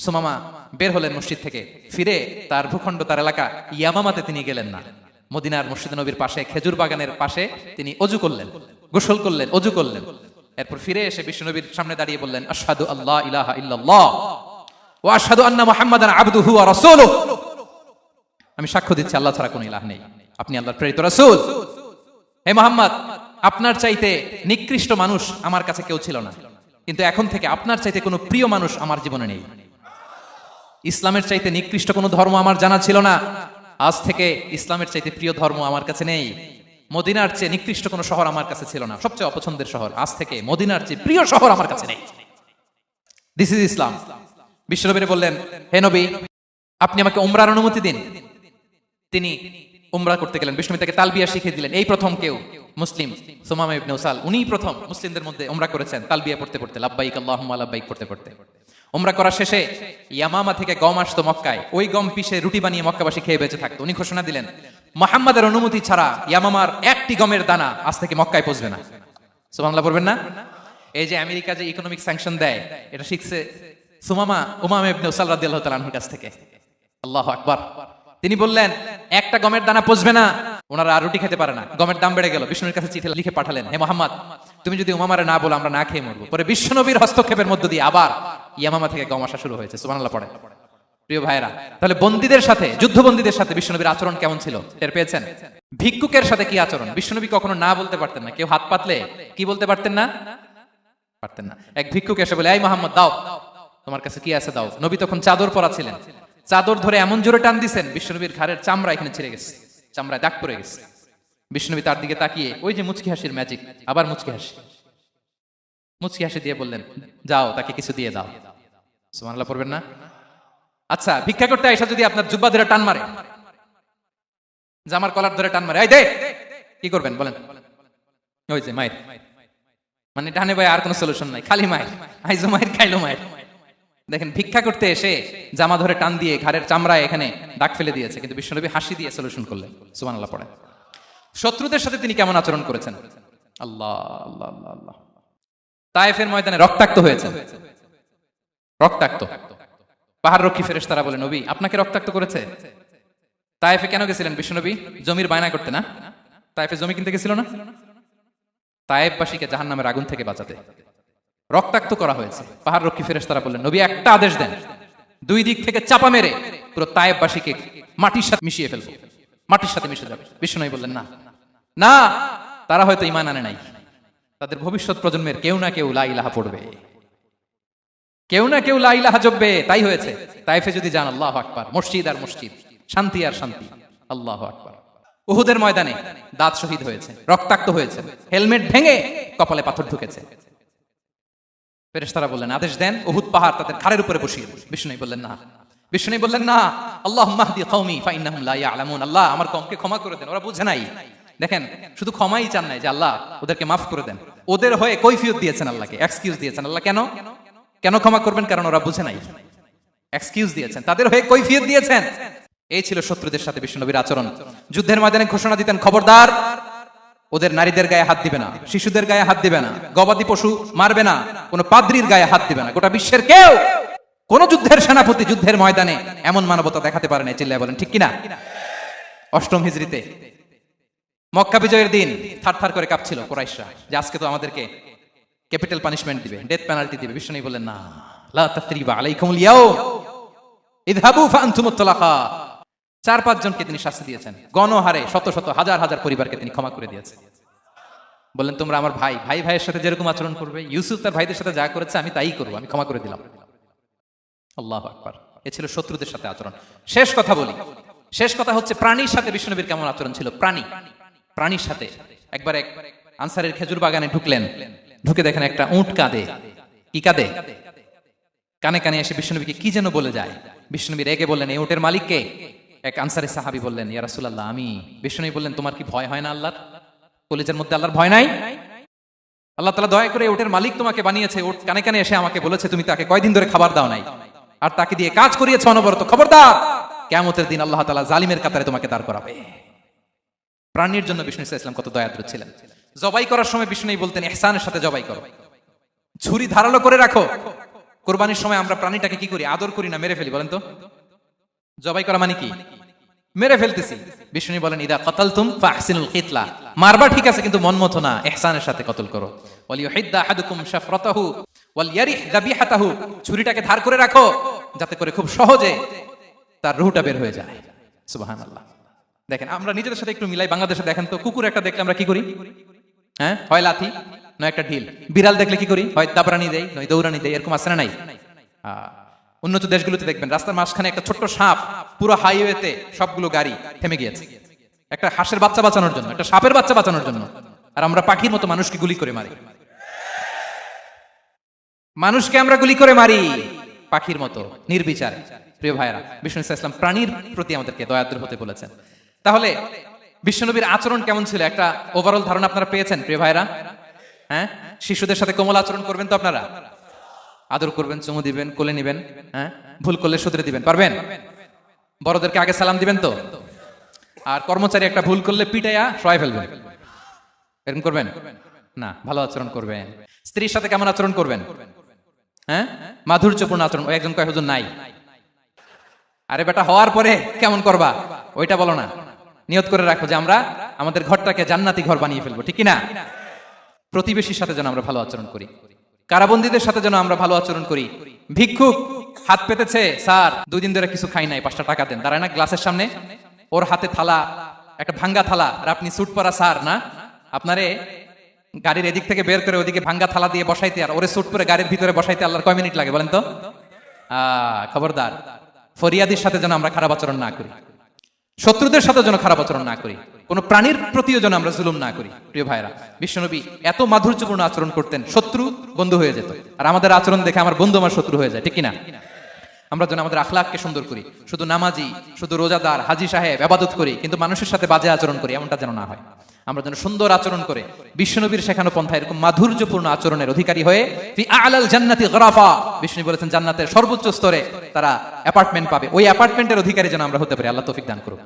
সুমামা বের হলেন মসজিদ থেকে, ফিরে তার ভূখণ্ড, তার এলাকা ইয়ামামাতে তিনি গেলেন না। মদিনার মসজিদ নবীর পাশে খেজুর বাগানের পাশে তিনি অজু করলেন, গোসল করলেন, অজু করলেন। এরপর ফিরে এসে বিশ্বনবীর সামনে দাঁড়িয়ে বললেন আশহাদু আল্লা ইলাহা ইল্লাল্লাহ ওয়া আশহাদু আন্না মুহাম্মাদান আবদুহু ওয়া রাসূলুহু, আমি সাক্ষ্য দিচ্ছি আল্লাহ ছাড়া কোনো ইলাহ নেই, আপনি আল্লাহর প্রেরিত রাসূল। হে মুহাম্মদ, আপনার চাইতে নিকৃষ্ট মানুষ আমার কাছে কেউ ছিল না, কিন্তু এখন থেকে আপনার চাইতে কোনো প্রিয় মানুষ আমার জীবনে নেই। ইসলামের চাইতে নিকৃষ্ট কোনো ধর্ম আমার জানা ছিল না, আজ থেকে ইসলামের চাইতে প্রিয় ধর্ম আমার কাছে নেই। মদিনার চেয়ে নিকৃষ্ট কোনো শহর আমার কাছে ছিল না, সবচেয়ে অপছন্দের শহর, আজ থেকে মদিনার চেয়ে প্রিয় শহর আমার কাছে নেই। দিস ইজ ইসলাম। বিশ্বনবী বললেন হে নবী, আপনি আমাকে উমরার অনুমতি দিন। তিনি উমরা করতে গেলেন, বিষ্ণু তাকে তালবিয়া শিখিয়ে দিলেন। এই প্রথম কেউ মুসলিম সুমামা ইবনে উসাল, উনিই প্রথম মুসলিমদের মধ্যে উমরা করেছেন তালবিয়া পড়তে পড়তে, লাব্বাইক আল্লাহুম্মা লাব্বাইক পড়তে পড়তে। উমরা করার শেষে ইয়ামামা থেকে গম আসতো মক্কায়, ওই গম পিষে রুটি বানিয়ে মক্কাবাসী খেয়ে বেঁচে থাকতো। উনি ঘোষণা দিলেন মুহাম্মাদের অনুমতি ছাড়া ইয়ামামার একটি গমের দানা আজ থেকে মক্কায় পৌঁছবে না। সুবহানাল্লাহ পড়বেন না। এই যে আমেরিকা যে ইকোনমিক স্যাংশন দেয়, এটা শিখছে উমামা ইবনে উসাল রাদিয়াল্লাহু তাআলা আনহুর কাছ থেকে। আল্লাহু আকবার। তিনি বললেন একটা গমের দানা পচবে না, ওনারা আর রুটি খেতে পারে না। গমের দাম বেড়ে গেল, বিষ্ণুর কাছে চিঠি লিখে পাঠালেন, হে মুহাম্মদ, তুমি যদি উমামারে না বলো আমরা না খেয়ে মরবো। পরে বিশ্বনবীর হস্তক্ষেপের মধ্য দিয়ে আবার ইয়ামামা থেকে গম আসা শুরু হয়েছে। সুবহানাল্লাহ পড়ে। প্রিয় ভাইরা, তাহলে বন্দীদের সাথে, যুদ্ধবন্দীদের সাথে বিশ্বনবীর আচরণ কেমন ছিল টের পেয়েছেন। ভিক্ষুকের সাথে কি আচরণ, বিশ্বনবী কখনো না বলতে পারতেন না। কেউ হাত পাতলে কি বলতে পারতেন না, পারতেন না। এক ভিক্ষুক এসে বলে এই মুহাম্মদ দাও, তোমার কাছে কি আছে দাও। নবী তখন চাদর পরা ছিলেন, চাদর ধরে এমন জোরে টান দিছেন বিশ্বনবীর ঘাড়ের চামড়া এখানে ছিঁড়ে গেছে, চামড়ায় দাগ পড়ে গেছে। বিশ্বনবী তার দিকে তাকিয়ে, ওই যে মুচকি হাসির ম্যাজিক, আবার মুচকি হাসি দিয়ে বললেন যাও তাকে কিছু দিয়ে দাও। সুবহানাল্লাহ পড়বেন না। আচ্ছা, ভিক্ষা করতে আইসা যদি আপনার জুব্বা ধরে টান মারে, জামার কলার ধরে টান মারে, এই দে, কি করবেন বলেন। ওই যে মায়ের, মানে ডানে ভাই আর কোনো সলিউশন নাই, খালি মায়ের, আইজো মায়ের খাইলো মায়ের। দেখেন ভিক্ষা করতে এসে জামা ধরে টান দিয়ে ঘাড়ের চামড়ায় এখানে দাগ ফেলে দিয়েছে, কিন্তু বিশ্বনবী হাসি দিয়ে সলিউশন করলেন। সুবহানাল্লাহ পড়ে। শত্রুদের সাথে তিনি কেমন আচরণ করেছেন। আল্লাহ আল্লাহ আল্লাহ আল্লাহ। তায়েফের ময়দানে রক্তাক্ত হয়েছেন, রক্তাক্ত। পাহাড় রক্ষী ফেরেশতারা বলে নবী আপনাকে রক্তাক্ত করেছে। তায়েফে কেন গেছিলেন বিশ্বনবী? জমির বায়না করতে না? তায়েফে জমি কিনতে গেছিল না? তায়েফবাসীকে জাহান্নামের আগুন থেকে বাঁচাতে রক্তাক্ত করা হয়েছে। পাহাড় রক্ষী ফেরেশতারা বললেন নবী একটা আদেশ দেন, 2 দিক থেকে চাপা মেরে পুরো তায়েফবাসীকে মাটির সাথে মিশিয়ে ফেলবো, মাটির সাথে মিশে যাবে। বিশ্বনবী বললেন না না, তারা হয়তো ঈমান আনে নাই, তাদের ভবিষ্যৎ প্রজন্মের কেউ না কেউ লা ইলাহা পড়বে, কেউ না কেউ লা ইলাহা জপবে। তাই হয়েছে। তাইফে যদি যান, আল্লাহু আকবার, মসজিদ আর মসজিদ, শান্তি আর শান্তি। আল্লাহু আকবার। উহুদের ময়দানে দাঁত শহীদ হয়েছে, রক্তাক্ত হয়েছে, হেলমেট ভেঙে কপালে পাথর ঢুকেছে। ফেরেশতারা বললেন, আদেশ দেন উহুদ পাহাড় তাদের ঘাড়ের উপরে বসিয়ে দিন। বিষ্ণু বললেন না, বিষ্ণু বললেন না, আল্লাহুম্মা হদি কওমি ফাইন্নাহুম লা ইয়ালামুন, আল্লাহ আমার কওমকে ক্ষমা করে দেন, ওরা বুঝে নাই। দেখেন, শুধু ক্ষমাই চান নাই যে আল্লাহ ওদেরকে মাফ করে দেন, ওদের হয়ে কৈফিয়ত দিয়েছেন আল্লাহকে, এক্সকিউজ দিয়েছেন। আল্লাহ কেন কেন ক্ষমা করবেন? কারণ ওরা বুঝে নাই। এক্সকিউজ দিয়েছেন, তাদের হয়ে কৈফিয়ত দিয়েছেন। এই ছিল শত্রুদের সাথে বিশ্বনবীর আচরণ। যুদ্ধের ময়দানে ঘোষণা দিতেন, খবরদার ওদের নারীদের গায়ে হাত দিবে না, শিশুদের গায়ে হাত দিবে না, গবাদি পশু মারবে না, কোনো পাদ্রীর গায়ে হাত দিবে না। গোটা বিশ্বের কেউ কোন যুদ্ধের সেনাপতি যুদ্ধের ময়দানে এমন মানবতা দেখাতে পারে না। চিল্লায় বলেন ঠিক কিনা? অষ্টম হিজরিতে মক্কা বিজয়ের দিন থারথার করে কাঁপছিল কুরাইশরা যে আজকে তো আমাদেরকে ক্যাপিটাল পানিশমেন্ট দিবে, ডেথ পেনাল্টি দিবে। বিষ্ণু বললেন না, লা তাসরিবা আলাইকুমুল ইয়াউম ইযহাবু ফাআনতুমুত তালাকা। 4-5 জনকে তিনি শাস্তি দিয়েছেন, গণহারে শত শত হাজার হাজার পরিবারকে তিনি ক্ষমা করে দিয়েছেন। বললেন তোমরা আমার ভাই, ভাই ভাইয়ের সাথে যেরকম আচরণ করবে, ইউসুফ তার ভাইদের সাথে যা করেছে আমি তাই করবো, আমি ক্ষমা করে দিলাম। আল্লাহু আকবার। এ ছিল শত্রুদের সাথে আচরণ। শেষ কথা বলি, শেষ কথা হচ্ছে প্রাণীর সাথে বিশ্বনবীর কেমন আচরণ ছিল। প্রাণীর সাথে একবার এক আনসারের খেজুর বাগানে ঢুকলেন, ঢুকে দেখেন একটা উট কাঁদে। কি কাঁদে? কানে কানে এসে বিশ্বনবীকে কি যেন বলে যায়। বিশ্বনবী রেগে বললেন, এই উটের মালিক কে? এক আনসারী সাহাবী বললেন, ইয়া রাসূলুল্লাহ আমি। বিশ্বনবী বললেন, তোমার কি ভয় হয় না আল্লাহর? কলিজার মধ্যে আল্লাহর ভয় নাই? আল্লাহ তাআলা দয়া করে উটের মালিক তোমাকে বানিয়েছে, উট কানে কানে এসে আমাকে বলেছে তুমি তাকে কয়দিন ধরে খাবার দাও নাই, আর তাকে দিয়ে কাজ করিয়েছে অনবরত। খবরদার, কিয়ামতের দিন আল্লাহ তাআলা জালিমের কাতারে তোমাকে দাঁড় করাবে। প্রাণীর জন্য বিষ্ণু ইসলাম কত দয়াদ্র ছিলেন। জবাই করার সময় বিষ্ণু বলতেন, ইহসানের সাথে জবাই করো, ছুরি ধারালো করে রাখো। কোরবানির সময় আমরা প্রাণীটাকে কি করি? আদর করি না, মেরে ফেলি। বলেন তো, জবাই করা মানে কি? মেরে ফেলতেছি। বিষ্ণু বলেন, ইদা কাতালতুম ফাহসিনুল কিতলা, মারবা ঠিক আছে কিন্তু মন মতো না, ইহসানের সাথে কতল করো। ওয়ালিয়ুহিদ্দা আহাদুকুম শাফরাতাহু ওয়ালইয়ারিহ যাবিহাতাহু, ছুরিটাকে ধার করে রাখো যাতে করে খুব সহজে তার রুহটা বের হয়ে যায়। সুবহানাল্লাহ। দেখেন, আমরা নিজেদের সাথে একটু মিলাই। বাংলাদেশে দেখেন তো, কুকুর একটা দেখলে আমরা কি করি? হ্যাঁ, হয় লাথি নয় একটা ঢিল। বিড়াল দেখলে কি করি? হয় দাবরানি দেয় নয় দৌড়ানি দেয়। এরকম আছে না নাই? উন্নত দেশগুলোতে দেখবেন রাস্তার মাঝখানে একটা ছোট্ট সাপ, পুরো হাইওয়েতে সবগুলো গাড়ি থেমে গিয়েছে একটা হাঁসের বাচ্চা বাঁচানোর জন্য, একটা সাপের বাচ্চা বাঁচানোর জন্য। আর আমরা পাখির মতো মানুষকে গুলি করে মারি। মানুষকে আমরা গুলি করে মারি পাখির মতো নির্বিচারে। প্রিয় ভাইরা, বিষ্ণু ইসলাম প্রাণীর প্রতি আমাদেরকে দয়াদ্র হতে বলেছেন। তাহলে বিশ্বনবীর আচরণ কেমন ছিল একটা ওভারঅল ধারণা আপনারা পেয়েছেন প্রিয় ভাইরা? হ্যাঁ, শিশুদের সাথে কোমল আচরণ করবেন তো আপনারা? আদর করবেন, চুমু দিবেন, কোলে নিবেন। হ্যাঁ, ভুল করলে শুধরে দিবেন, পারবেন? বড়দেরকে আগে সালাম দিবেন তো? আর কর্মচারী একটা ভুল করলে পিটাইয়া সরাই ফেলবেন, এরকম করবেন না? ভালো আচরণ করবেন। স্ত্রীর সাথে কেমন আচরণ করবেন? হ্যাঁ, মাধুর্যপূর্ণ আচরণ। ওই একজন কয় হুজুর নাই। আরে বেটা, হওয়ার পরে কেমন করবা ওইটা বলো না। নিয়ত করে রাখো যে আমরা আমাদের ঘরটাকে জান্নাতি ঘর বানিয়ে ফেলবো, ঠিক কিনা? প্রতিবেশীর সাথে যেন আমরা ভালো আচরণ করি, কারাবন্দীদের সাথে যেন আমরা ভালো আচরণ করি। ভিক্ষুক হাত পেতেছে, স্যার 2 দিন ধরে কিছু খাই নাই, 5টা টাকা দেন। দাঁড়ায় না গ্লাসের সামনে, ওর হাতে থালা, একটা ভাঙ্গা থালা, আর আপনি স্যুট পরা স্যার না, আপনারে গাড়ির এদিক থেকে বের করে ওদিকে ভাঙ্গা থালা দিয়ে বসাইতে আর ওরে স্যুট পরে গাড়ির ভিতরে বসাইতে আল্লাহর কয় মিনিট লাগে বলেন তো? খবরদার, ফরিয়াদির সাথে যেন আমরা খারাপ আচরণ না করি, শত্রুদের সাথে যেন খারাপ আচরণ না করি, কোন প্রাণীর প্রতিও যেন আমরা জুলুম না করি। প্রিয় ভাইরা, বিশ্বনবী এত মাধুর্যপূর্ণ আচরণ করতেন, শত্রু বন্ধু হয়ে যেত। আর আমাদের আচরণ দেখে আমার বন্ধু আমার শত্রু হয়ে যায়, ঠিক কিনা? আমরা যেন আমাদের আখলাককে সুন্দর করি। শুধু নামাজি, শুধু রোজাদার, হাজি সাহেব ইবাদত করি কিন্তু মানুষের সাথে বাজে আচরণ করি, এমনটা যেন না হয়। আমরা যেন সুন্দর আচরণ করে বিশ্বনবীর শেখানো পন্থা এরকম মাধুর্যপূর্ণ আচরণের অধিকারী হয়ে ফি আ'লাল জান্নাতি গরাফা, বিষ্ণু বলেছেন জান্নাতের সর্বোচ্চ স্তরে তারা অ্যাপার্টমেন্ট পাবে। ওই অ্যাপার্টমেন্টের অধিকারী যেন আমরা হতে পারি। আল্লাহ তৌফিক দান করুক।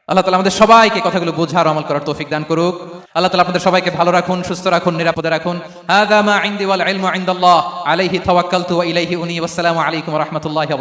আল্লাহ তাআলা আমাদের সবাইকে কথাগুলো বোঝার আমল করার তৌফিক দান করুক। আল্লাহ তাআলা আপনাদের সবাইকে ভালো রাখুন, সুস্থ রাখুন, নিরাপদে রাখুন। হাযা মা ইনদি ওয়াল ইলমু ইনদাল্লাহ আলাইহি তাওয়াক্কালতু ওয়া ইলাইহি উনী। ওয়াসসালামু আলাইকুম ওয়া রাহমাতুল্লাহি ওয়া